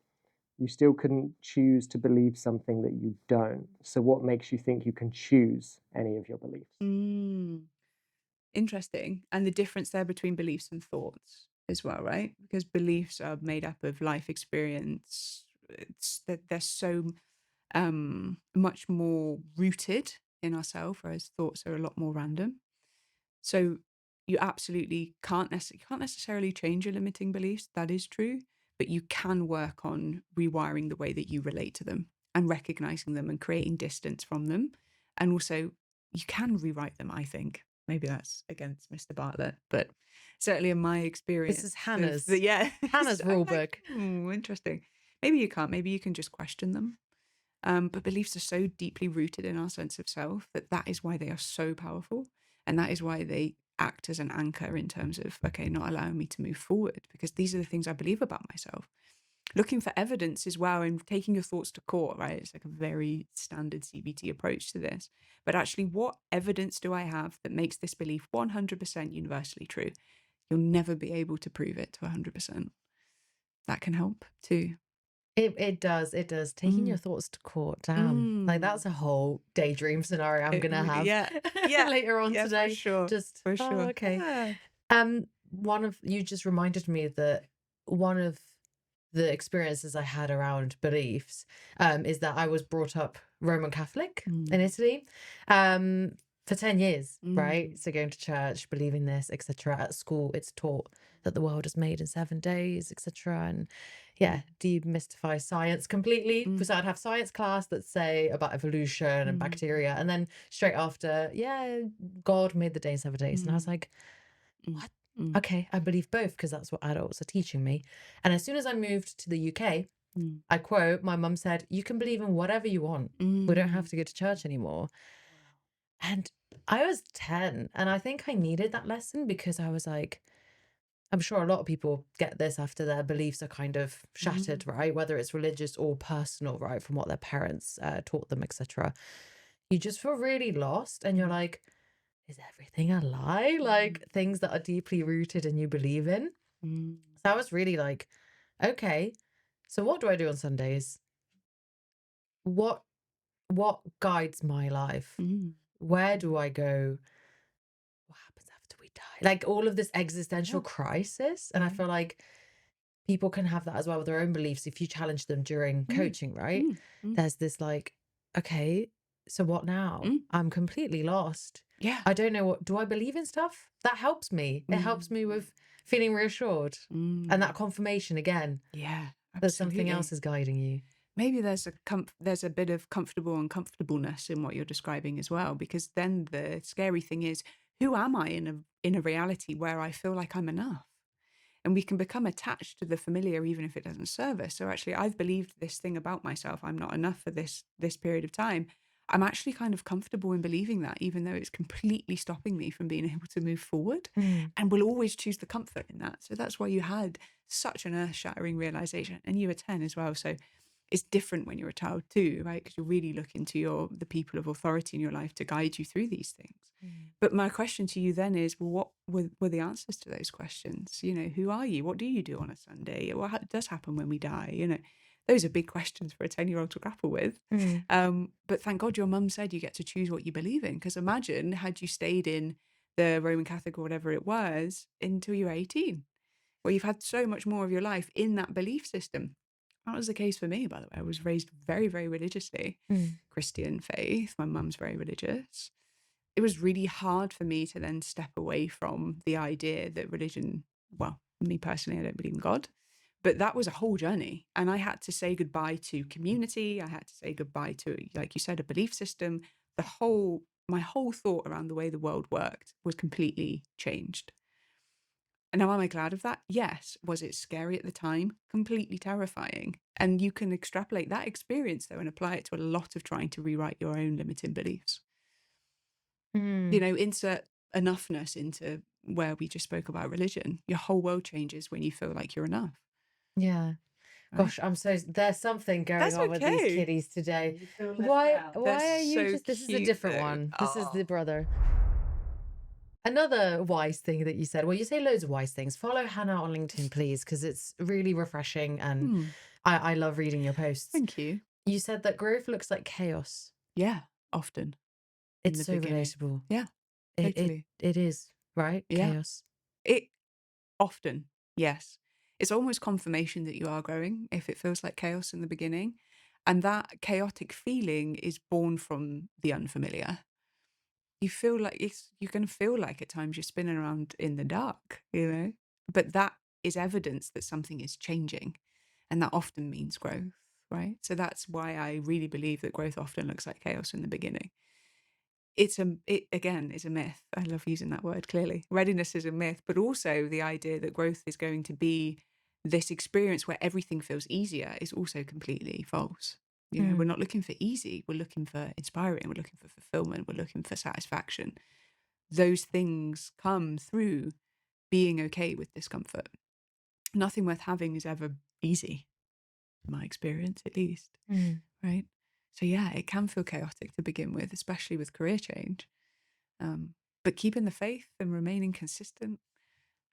you still couldn't choose to believe something that you don't. So what makes you think you can choose any of your beliefs? Mm. Interesting. And the difference there between beliefs and thoughts as well, right? Because beliefs are made up of life experience. It's that they're so much more rooted in ourselves, whereas thoughts are a lot more random. So you absolutely can't necessarily change your limiting beliefs. That is true, but you can work on rewiring the way that you relate to them and recognizing them and creating distance from them. And also, you can rewrite them, I think. Maybe that's against Mr. Bartlett, but certainly in my experience, This is Hannah's Hannah's rule book. Interesting. Maybe you can't. Maybe you can just question them. But beliefs are so deeply rooted in our sense of self that is why they are so powerful. And that is why they act as an anchor in terms of, okay, not allowing me to move forward, because these are the things I believe about myself. Looking for evidence as well and taking your thoughts to court, right? It's like a very standard CBT approach to this. But actually, what evidence do I have that makes this belief 100% universally true? You'll never be able to prove it to 100%. That can help too. It does. Taking your Mm. thoughts to court. Damn. Like, Mm. that's a whole daydream scenario I'm gonna have Yeah, later on yeah, today. for sure. Just For oh, sure. okay. Yeah. You just reminded me that one of the experiences I had around beliefs is that I was brought up Roman Catholic in Mm. Italy for 10 years, right? Mm. So going to church, believing this, etc. At school, it's taught that the world is made in 7 days, etc. And yeah, demystify science completely. Mm. So I'd have science class that say about evolution and Mm. bacteria, and then straight after, yeah, God made the day in 7 days. And I was Mm. like, Mm. what? Mm. Okay, I believe both because that's what adults are teaching me. And as soon as I moved to the UK, Mm. I quote, my mum said, you can believe in whatever you want. We don't have Mm. to go to church anymore. And I was 10, and I think I needed that lesson because I was like, I'm sure a lot of people get this after their beliefs are kind of shattered, right? Whether it's religious or personal, right? From what their parents taught them, etc. You just feel really lost and you're like, is everything a lie? Like things that are deeply rooted and you believe in. Mm. So I was really like, okay, so what do I do on Sundays? What guides my life? Mm. Where do I go? What happens after we die? Like all of this existential Yeah. crisis. And I Yeah. feel like people can have that as well with their own beliefs if you challenge them during coaching, right? There's this like, okay, so what now? I'm completely lost. Yeah. I don't know what, do I believe in stuff? That helps me. It helps me with feeling reassured. And that confirmation again, Yeah, that something absolutely. else is guiding you. Maybe there's a bit of comfortable uncomfortableness in what you're describing as well, because then the scary thing is, who am I in a reality where I feel like I'm enough? And we can become attached to the familiar even if it doesn't serve us. So actually, I've believed this thing about myself. I'm not enough for this period of time. I'm actually kind of comfortable in believing that, even though it's completely stopping me from being able to move forward. And we'll always choose the comfort in that. So that's why you had such an earth-shattering realization, and you were 10 as well. So it's different when you're a child too, right? Because you're really looking to the people of authority in your life to guide you through these things. But my question to you then is, well, what were the answers to those questions? You know, who are you? What do you do on a Sunday? What does happen when we die? You know, those are big questions for a 10-year-old to grapple with. But thank God your mum said you get to choose what you believe in. Because imagine had you stayed in the Roman Catholic or whatever it was until you were 18, where you've had so much more of your life in that belief system. That was the case for me, by the way. I was raised very, very religiously, Christian faith. My mum's very religious. It was really hard for me to then step away from the idea that religion, well, me personally, I don't believe in God, but that was a whole journey. And I had to say goodbye to community. I had to say goodbye to, like you said, a belief system. My whole thought around the way the world worked was completely changed. And now, am I glad of that? Yes. Was it scary at the time? Completely terrifying. And you can extrapolate that experience, though, and apply it to a lot of trying to rewrite your own limiting beliefs. You know, insert enoughness into where we just spoke about religion. Your whole world changes when you feel like you're enough. Yeah. Right? Gosh, there's something going That's on with these okay. kiddies today. You feel left Why out. why They're are you so just this is a cute different though. one. This is the Oh. brother. Another wise thing that you said, well, you say loads of wise things. Follow Hannah on LinkedIn, please, because it's really refreshing and Hmm. I love reading your posts. Thank you. You said that growth looks like chaos. Yeah, often. In It's the so beginning. relatable. Yeah, It totally. it is, right? Yeah. Chaos. It often, yes. It's almost confirmation that you are growing if it feels like chaos in the beginning. And that chaotic feeling is born from the unfamiliar. You feel like you're going to feel like at times you're spinning around in the dark, you know? But that is evidence that something is changing. And that often means growth, right? So that's why I really believe that growth often looks like chaos in the beginning. It again is a myth. I love using that word, clearly. Readiness is a myth, but also the idea that growth is going to be this experience where everything feels easier is also completely false. You know, we're not looking for easy, we're looking for inspiring, we're looking for fulfillment, we're looking for satisfaction. Those things come through being okay with discomfort. Nothing worth having is ever easy, in my experience at least. Right? So yeah, it can feel chaotic to begin with, especially with career change. But keeping the faith and remaining consistent,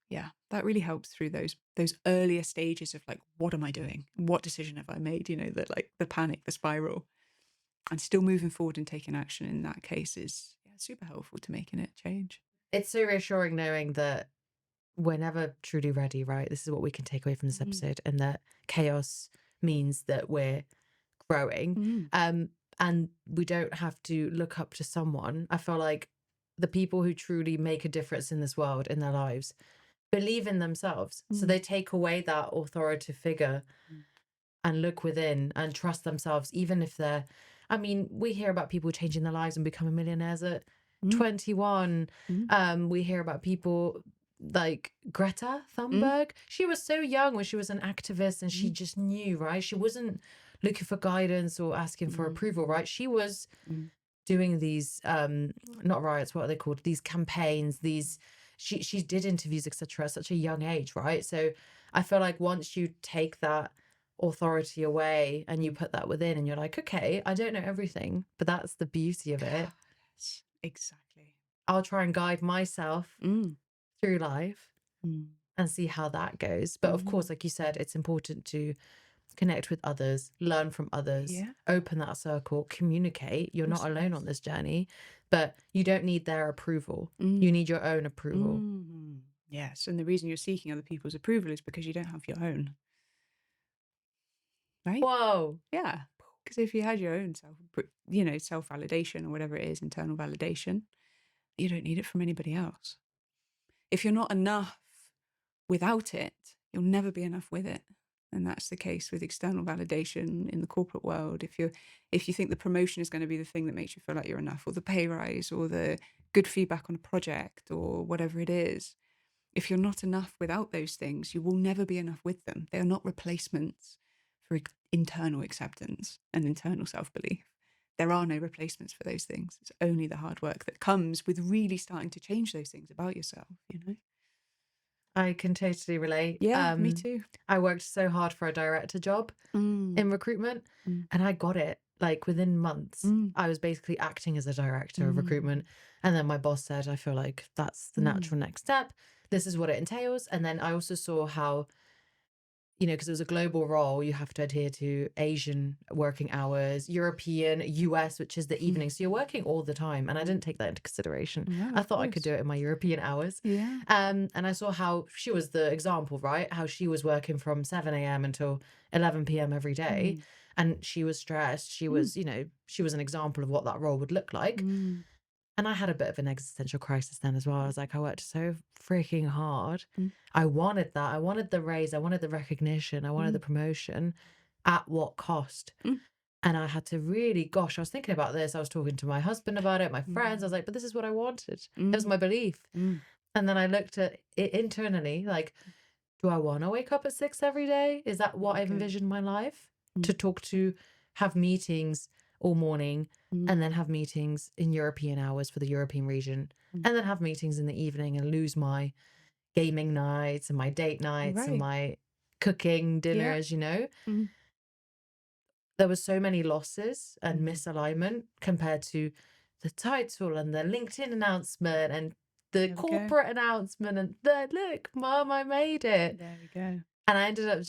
yeah, that really helps through those earlier stages of like, what am I doing? What decision have I made? You know, that like the panic, the spiral, and still moving forward and taking action in that case is super helpful to making it change. It's so reassuring knowing that we're never truly ready, right? This is what we can take away from this episode, and that chaos means that we're growing. And we don't have to look up to someone. I feel like the people who truly make a difference in this world, in their lives, believe in themselves. So they take away that authoritative figure and look within and trust themselves, even if they're, I mean, we hear about people changing their lives and becoming millionaires at 21. We hear about people like Greta Thunberg. She was so young when she was an activist and she just knew, right? She wasn't looking for guidance or asking for approval, right? She was doing these not riots, what are they called? These campaigns, these she did interviews, etc. at such a young age, right? So I feel like once you take that authority away and you put that within and you're like, okay, I don't know everything, but that's the beauty of it. Yes, exactly. I'll try and guide myself through life and see how that goes. But of course, like you said, it's important to connect with others, learn from others, open that circle, communicate. You're not alone on this journey, but you don't need their approval. You need your own approval. Yes, and the reason you're seeking other people's approval is because you don't have your own. Right? Whoa. Yeah. Because if you had your own self-validation or whatever it is, internal validation, you don't need it from anybody else. If you're not enough without it, you'll never be enough with it. And that's the case with external validation in the corporate world. If you think the promotion is going to be the thing that makes you feel like you're enough, or the pay rise, or the good feedback on a project, or whatever it is, if you're not enough without those things, you will never be enough with them. They are not replacements for internal acceptance and internal self-belief. There are no replacements for those things. It's only the hard work that comes with really starting to change those things about yourself, you know? I can totally relate. Yeah, me too. I worked so hard for a director job in recruitment and I got it like within months. I was basically acting as a director of recruitment. And then my boss said, I feel like that's the natural next step. This is what it entails. And then I also saw how, you know, because it was a global role, you have to adhere to Asian working hours, European, US, which is the evening. So you're working all the time. And I didn't take that into consideration. No, I of thought I could course. do it in my European hours. Yeah. And I saw how she was the example, right? How she was working from 7 a.m. until 11 p.m. every day. And she was stressed. She was, you know, she was an example of what that role would look like. And I had a bit of an existential crisis then as well. I was like, I worked so freaking hard. I wanted that. I wanted the raise. I wanted the recognition. I wanted the promotion. At what cost? And I had to really, gosh, I was thinking about this. I was talking to my husband about it, my friends. I was like, but this is what I wanted. It was my belief. And then I looked at it internally, like, do I want to wake up at 6 every day? Is that what I've envisioned my life? To talk to, have meetings all morning and then have meetings in European hours for the European region and then have meetings in the evening and lose my gaming nights and my date nights and my cooking dinners, you know? There were so many losses and misalignment compared to the title and the LinkedIn announcement and the corporate announcement and the look, Mom, I made it. There we go. And I ended up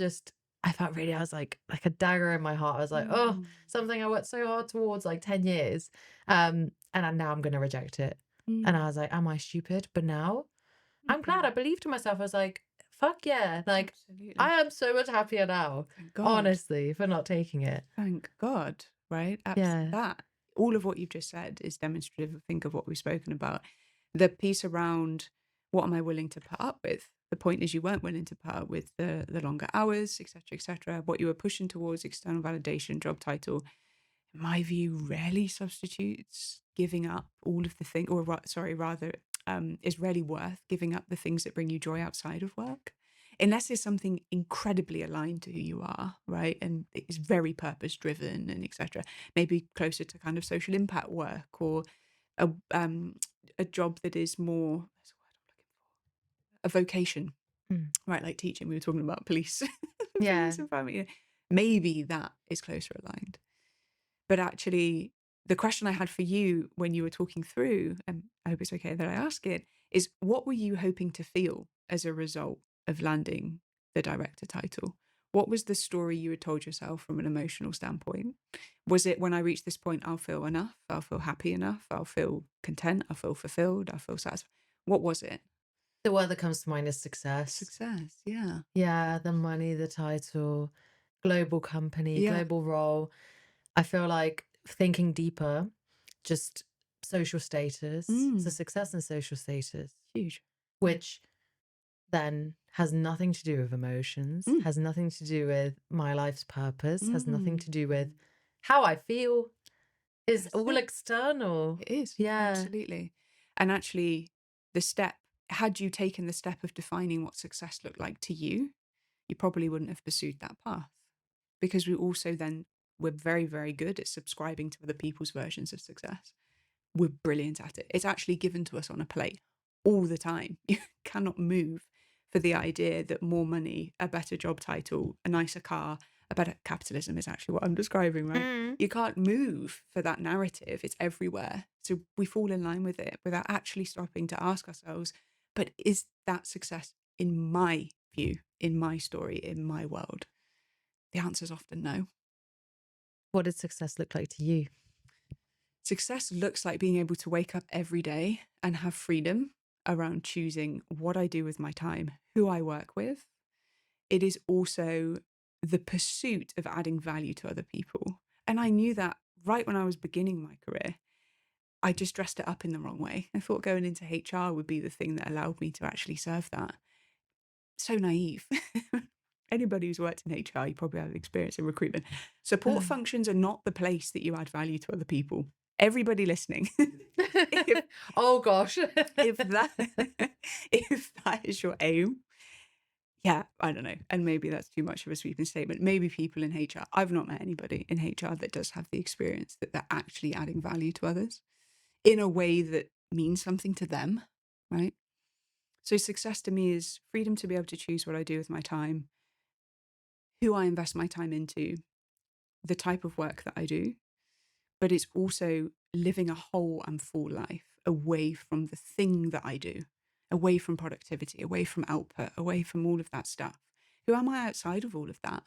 I felt really, I was like a dagger in my heart. I was like, oh, something I worked so hard towards like 10 years. And now I'm going to reject it. And I was like, am I stupid? But now I'm glad. I believed in myself. I was like, fuck yeah. Like, Absolutely. I am so much happier now, Thank God. honestly, for not taking it. Thank God, right? Yeah. That, all of what you've just said is demonstrative, I think, of what we've spoken about. The piece around what am I willing to put up with? The point is you weren't willing to put up with the longer hours, etc., etc. What you were pushing towards, external validation, job title, in my view, rarely substitutes giving up all of the things, or rather, is rarely worth giving up the things that bring you joy outside of work. Unless it's something incredibly aligned to who you are, right? And it's very purpose driven and etc. Maybe closer to kind of social impact work or a job that is more, what's the word I'm looking for? A vocation, right? Like teaching. We were talking about police. Yeah. Police and family. Maybe that is closer aligned. But actually, the question I had for you when you were talking through, and I hope it's okay that I ask it, is what were you hoping to feel as a result of landing the director title? What was the story you had told yourself from an emotional standpoint? Was it, when I reach this point, I'll feel enough, I'll feel happy enough, I'll feel content, I'll feel fulfilled, I'll feel satisfied? What was it? The word that comes to mind is success. Success, yeah. Yeah, the money, the title, global company, Yeah. global role. I feel like thinking deeper, just social status. So success and social status. Huge. Which then has nothing to do with emotions, has nothing to do with my life's purpose, has nothing to do with how I feel. Is That's all it. external. It is. Yeah. Absolutely. And actually, the step, had you taken the step of defining what success looked like to you, you probably wouldn't have pursued that path. Because we also then, we're very, very good at subscribing to other people's versions of success. We're brilliant at it. It's actually given to us on a plate all the time. You cannot move for the idea that more money, a better job title, a nicer car, a better capitalism is actually what I'm describing, right? You can't move for that narrative. It's everywhere. So we fall in line with it without actually stopping to ask ourselves, but is that success in my view, in my story, in my world? The answer is often no. What does success look like to you? Success looks like being able to wake up every day and have freedom around choosing what I do with my time, who I work with. It is also the pursuit of adding value to other people. And I knew that right when I was beginning my career. I just dressed it up in the wrong way. I thought going into HR would be the thing that allowed me to actually serve that. So naive. Anybody who's worked in HR, you probably have experience in recruitment. Support functions are not the place that you add value to other people. Everybody listening. Oh gosh. if that is your aim, yeah, I don't know. And maybe that's too much of a sweeping statement. Maybe people in HR, I've not met anybody in HR that does have the experience that they're actually adding value to others in a way that means something to them, right? So success to me is freedom to be able to choose what I do with my time, who I invest my time into, the type of work that I do, but it's also living a whole and full life away from the thing that I do, away from productivity, away from output, away from all of that stuff. Who am I outside of all of that?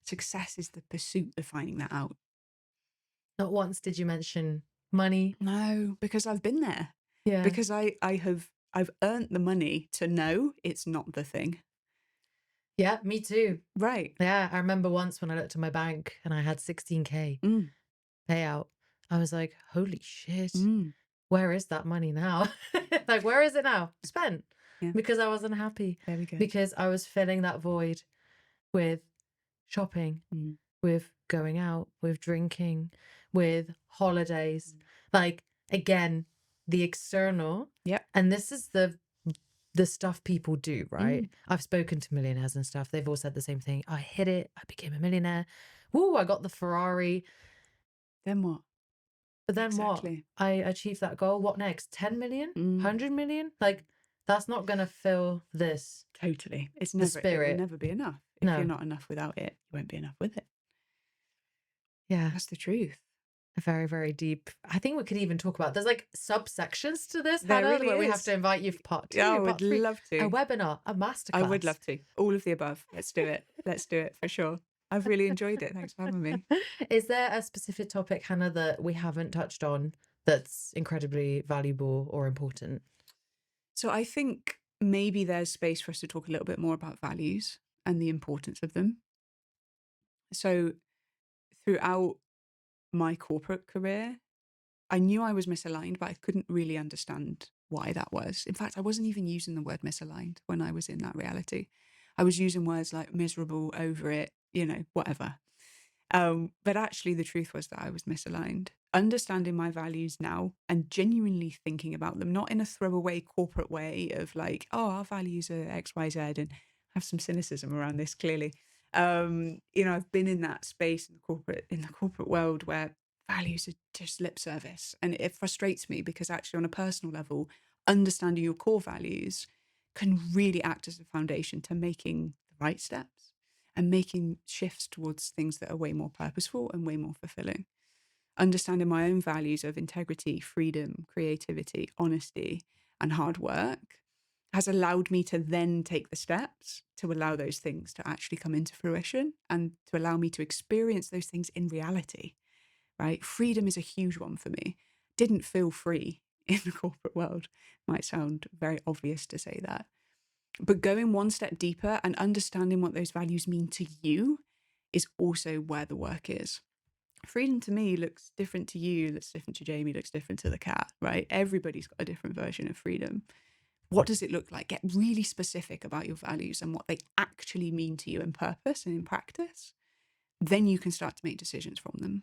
Success is the pursuit of finding that out. Not once did you mention money. No, because I've been there. Yeah. Because I've earned the money to know it's not the thing. Yeah, me too. Right. Yeah, I remember once when I looked at my bank and I had 16K payout. I was like, holy shit, where is that money now? Like, where is it now? Spent. Yeah. Because I wasn't happy. There we go. Because I was filling that void with shopping, with going out, with drinking, with holidays. Like, again, the external. Yep. And this is the stuff people do, right? I've spoken to millionaires and stuff. They've all said the same thing. I hit it. I became a millionaire. Woo, I got the Ferrari. Then what? But then Exactly. what? I achieved that goal. What next? 10 million? Mm. 100 million? Like, that's not going to fill this. Totally. It The will spirit. never be enough. If No. you're not enough without it, you won't be enough with it. Yeah. That's the truth. Very, very deep. I think we could even talk about, there's like subsections to this, There Hannah, really where we have is. to invite you for part 2, Yeah, I part would 3, love to. a webinar, a masterclass. I would love to. All of the above. Let's do it. Let's do it for sure. I've really enjoyed it. Thanks for having me. Is there a specific topic, Hannah, that we haven't touched on that's incredibly valuable or important? So I think maybe there's space for us to talk a little bit more about values and the importance of them. So throughout my corporate career, I knew I was misaligned, but I couldn't really understand why that was. In fact, I wasn't even using the word misaligned when I was in that reality. I was using words like miserable, over it, whatever. But actually, the truth was that I was misaligned. Understanding my values now and genuinely thinking about them, not in a throwaway corporate way of like, oh, our values are X, Y, Z, and have some cynicism around this. Clearly, I've been in that space in the corporate world where values are just lip service, and it frustrates me because actually, on a personal level, understanding your core values can really act as a foundation to making the right steps and making shifts towards things that are way more purposeful and way more fulfilling. Understanding my own values of integrity, freedom, creativity, honesty, and hard work has allowed me to then take the steps to allow those things to actually come into fruition and to allow me to experience those things in reality, right? Freedom is a huge one for me. Didn't feel free in the corporate world. Might sound very obvious to say that. But going one step deeper and understanding what those values mean to you is also where the work is. Freedom to me looks different to you, looks different to Jamie, looks different to the cat, right? Everybody's got a different version of freedom. What does it look like? Get really specific about your values and what they actually mean to you in purpose and in practice. Then you can start to make decisions from them.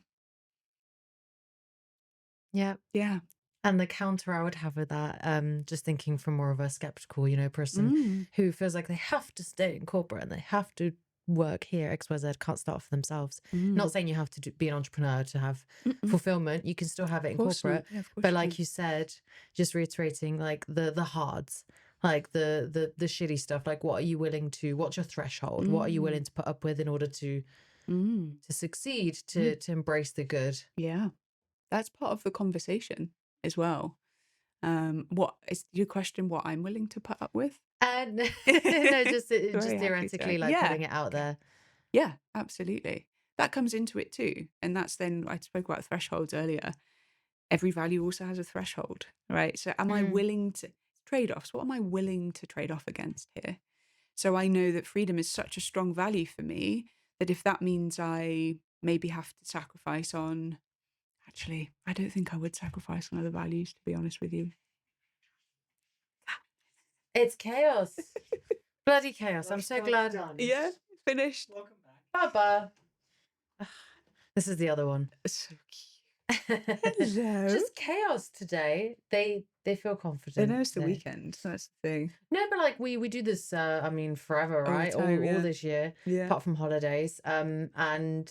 Yeah. Yeah. And the counter I would have with that, just thinking from more of a skeptical, person who feels like they have to stay in corporate and they have to work here, XYZ, can't start for themselves. Not saying you have to be an entrepreneur to have fulfillment. You can still have it in corporate. Yeah, of course But you like can. you said, just reiterating like the hards, like the shitty stuff, like what's your threshold? What are you willing to put up with in order to succeed, to embrace the good? Yeah. That's part of the conversation as well. What is your question? What I'm willing to put up with? And no, just Very happy theoretically, to. like Yeah. putting it out there. Yeah, absolutely. That comes into it too. And that's then, I spoke about thresholds earlier. Every value also has a threshold, right? So am I willing to trade-offs? What am I willing to trade off against here? So I know that freedom is such a strong value for me that if that means I maybe have to sacrifice on, actually, I don't think I would sacrifice on other values, to be honest with you. It's chaos. Bloody chaos. I'm so glad. Yeah, finished. Welcome back. Baba. This is the other one. So cute. Hello. Just chaos today. They feel confident. They know it's the today. weekend. That's the thing. No, but like we do this. Forever, All the right? time, yeah. All this year, Yeah. apart from holidays. And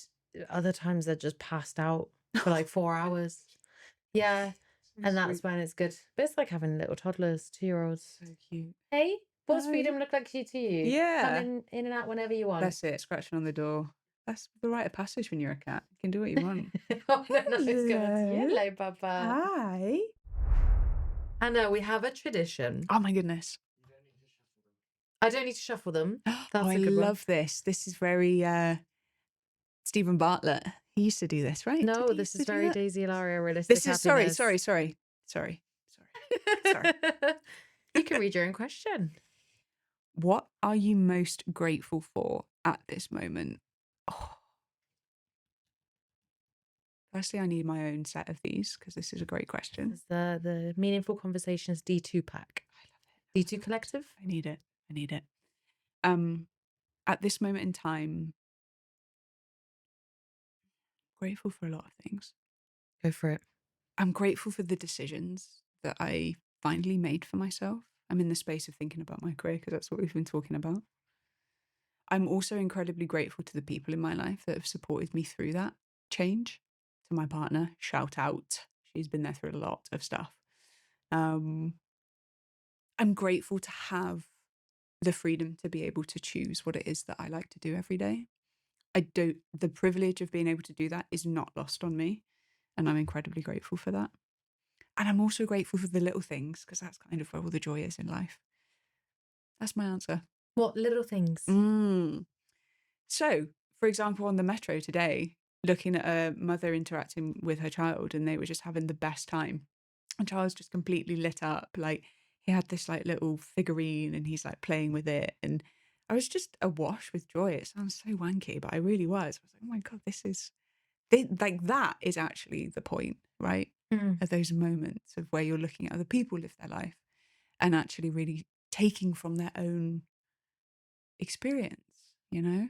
other times they're just passed out for like 4 hours. Yeah, and that's when it's good. But it's like having little toddlers, 2-year-olds. So cute. Hey, what does Hi. freedom look like to you? Yeah. Come in and out whenever you want. That's it. Scratching on the door. That's the rite of passage when you're a cat. You can do what you want. Oh, no, it's good. Hello. Hello, Papa. Hi. Hannah, we have a tradition. Oh my goodness. I don't need to shuffle them. That's I a good love this. This is very Stephen Bartlett. He used to do this, right? one. No, Did he this used is to do very that? Daisy Ilaria realistic This is happiness. sorry. Sorry. You can read your own question. What are you most grateful for at this moment? Oh. Firstly, I need my own set of these because this is a great question. It's the Meaningful Conversations D2 pack. I love it. D2 Collective. I need it. At this moment in time, grateful for a lot of things. Go for it. I'm grateful for the decisions that I finally made for myself. I'm in the space of thinking about my career because that's what we've been talking about. I'm also incredibly grateful to the people in my life that have supported me through that change. to my partner. Shout out. She's been there through a lot of stuff. I'm grateful to have the freedom to be able to choose what it is that I like to do every day. The privilege of being able to do that is not lost on me. And I'm incredibly grateful for that. And I'm also grateful for the little things, because that's kind of where all the joy is in life. That's my answer. What little things? So, for example, on the metro today, looking at a mother interacting with her child, and they were just having the best time. And child's just completely lit up. Like, he had this like little figurine and he's like playing with it. And I was just awash with joy. It sounds so wanky, but I really was. I was like, oh my God, like that is actually the point, right? Of those moments of where you're looking at other people live their life and actually really taking from their own experience, you know?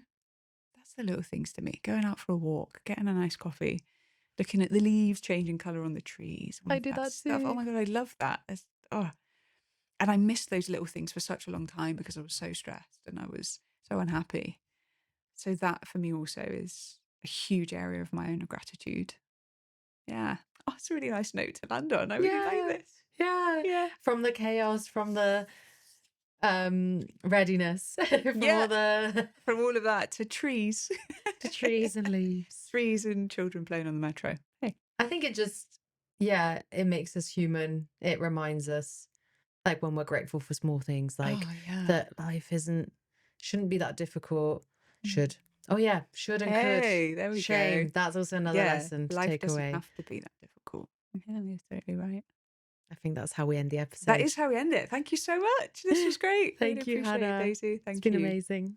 That's the little things to me. Going out for a walk, getting a nice coffee, looking at the leaves changing colour on the trees. All I of do that stuff. Oh too. my God, I love that. And I missed those little things for such a long time because I was so stressed and I was so unhappy. So that for me also is a huge area of my own gratitude. Yeah. Oh, it's a really nice note to land on. I really like this. Yeah. Yeah. From the chaos, from the readiness, from From all of that to trees. to trees and leaves. Trees and children playing on the metro. Hey. I think it just, it makes us human. It reminds us, like when we're grateful for small things, like that life shouldn't be that difficult. Should. Oh yeah, should and could. Hey, there we Shame. go. That's also another lesson to life take doesn't away. have to be that difficult. Yeah, you're totally right. I think that's how we end the episode. That is how we end it. Thank you so much. This was great. Thank Really you, appreciate Hannah. it, Daisy. Thank It's been you. amazing.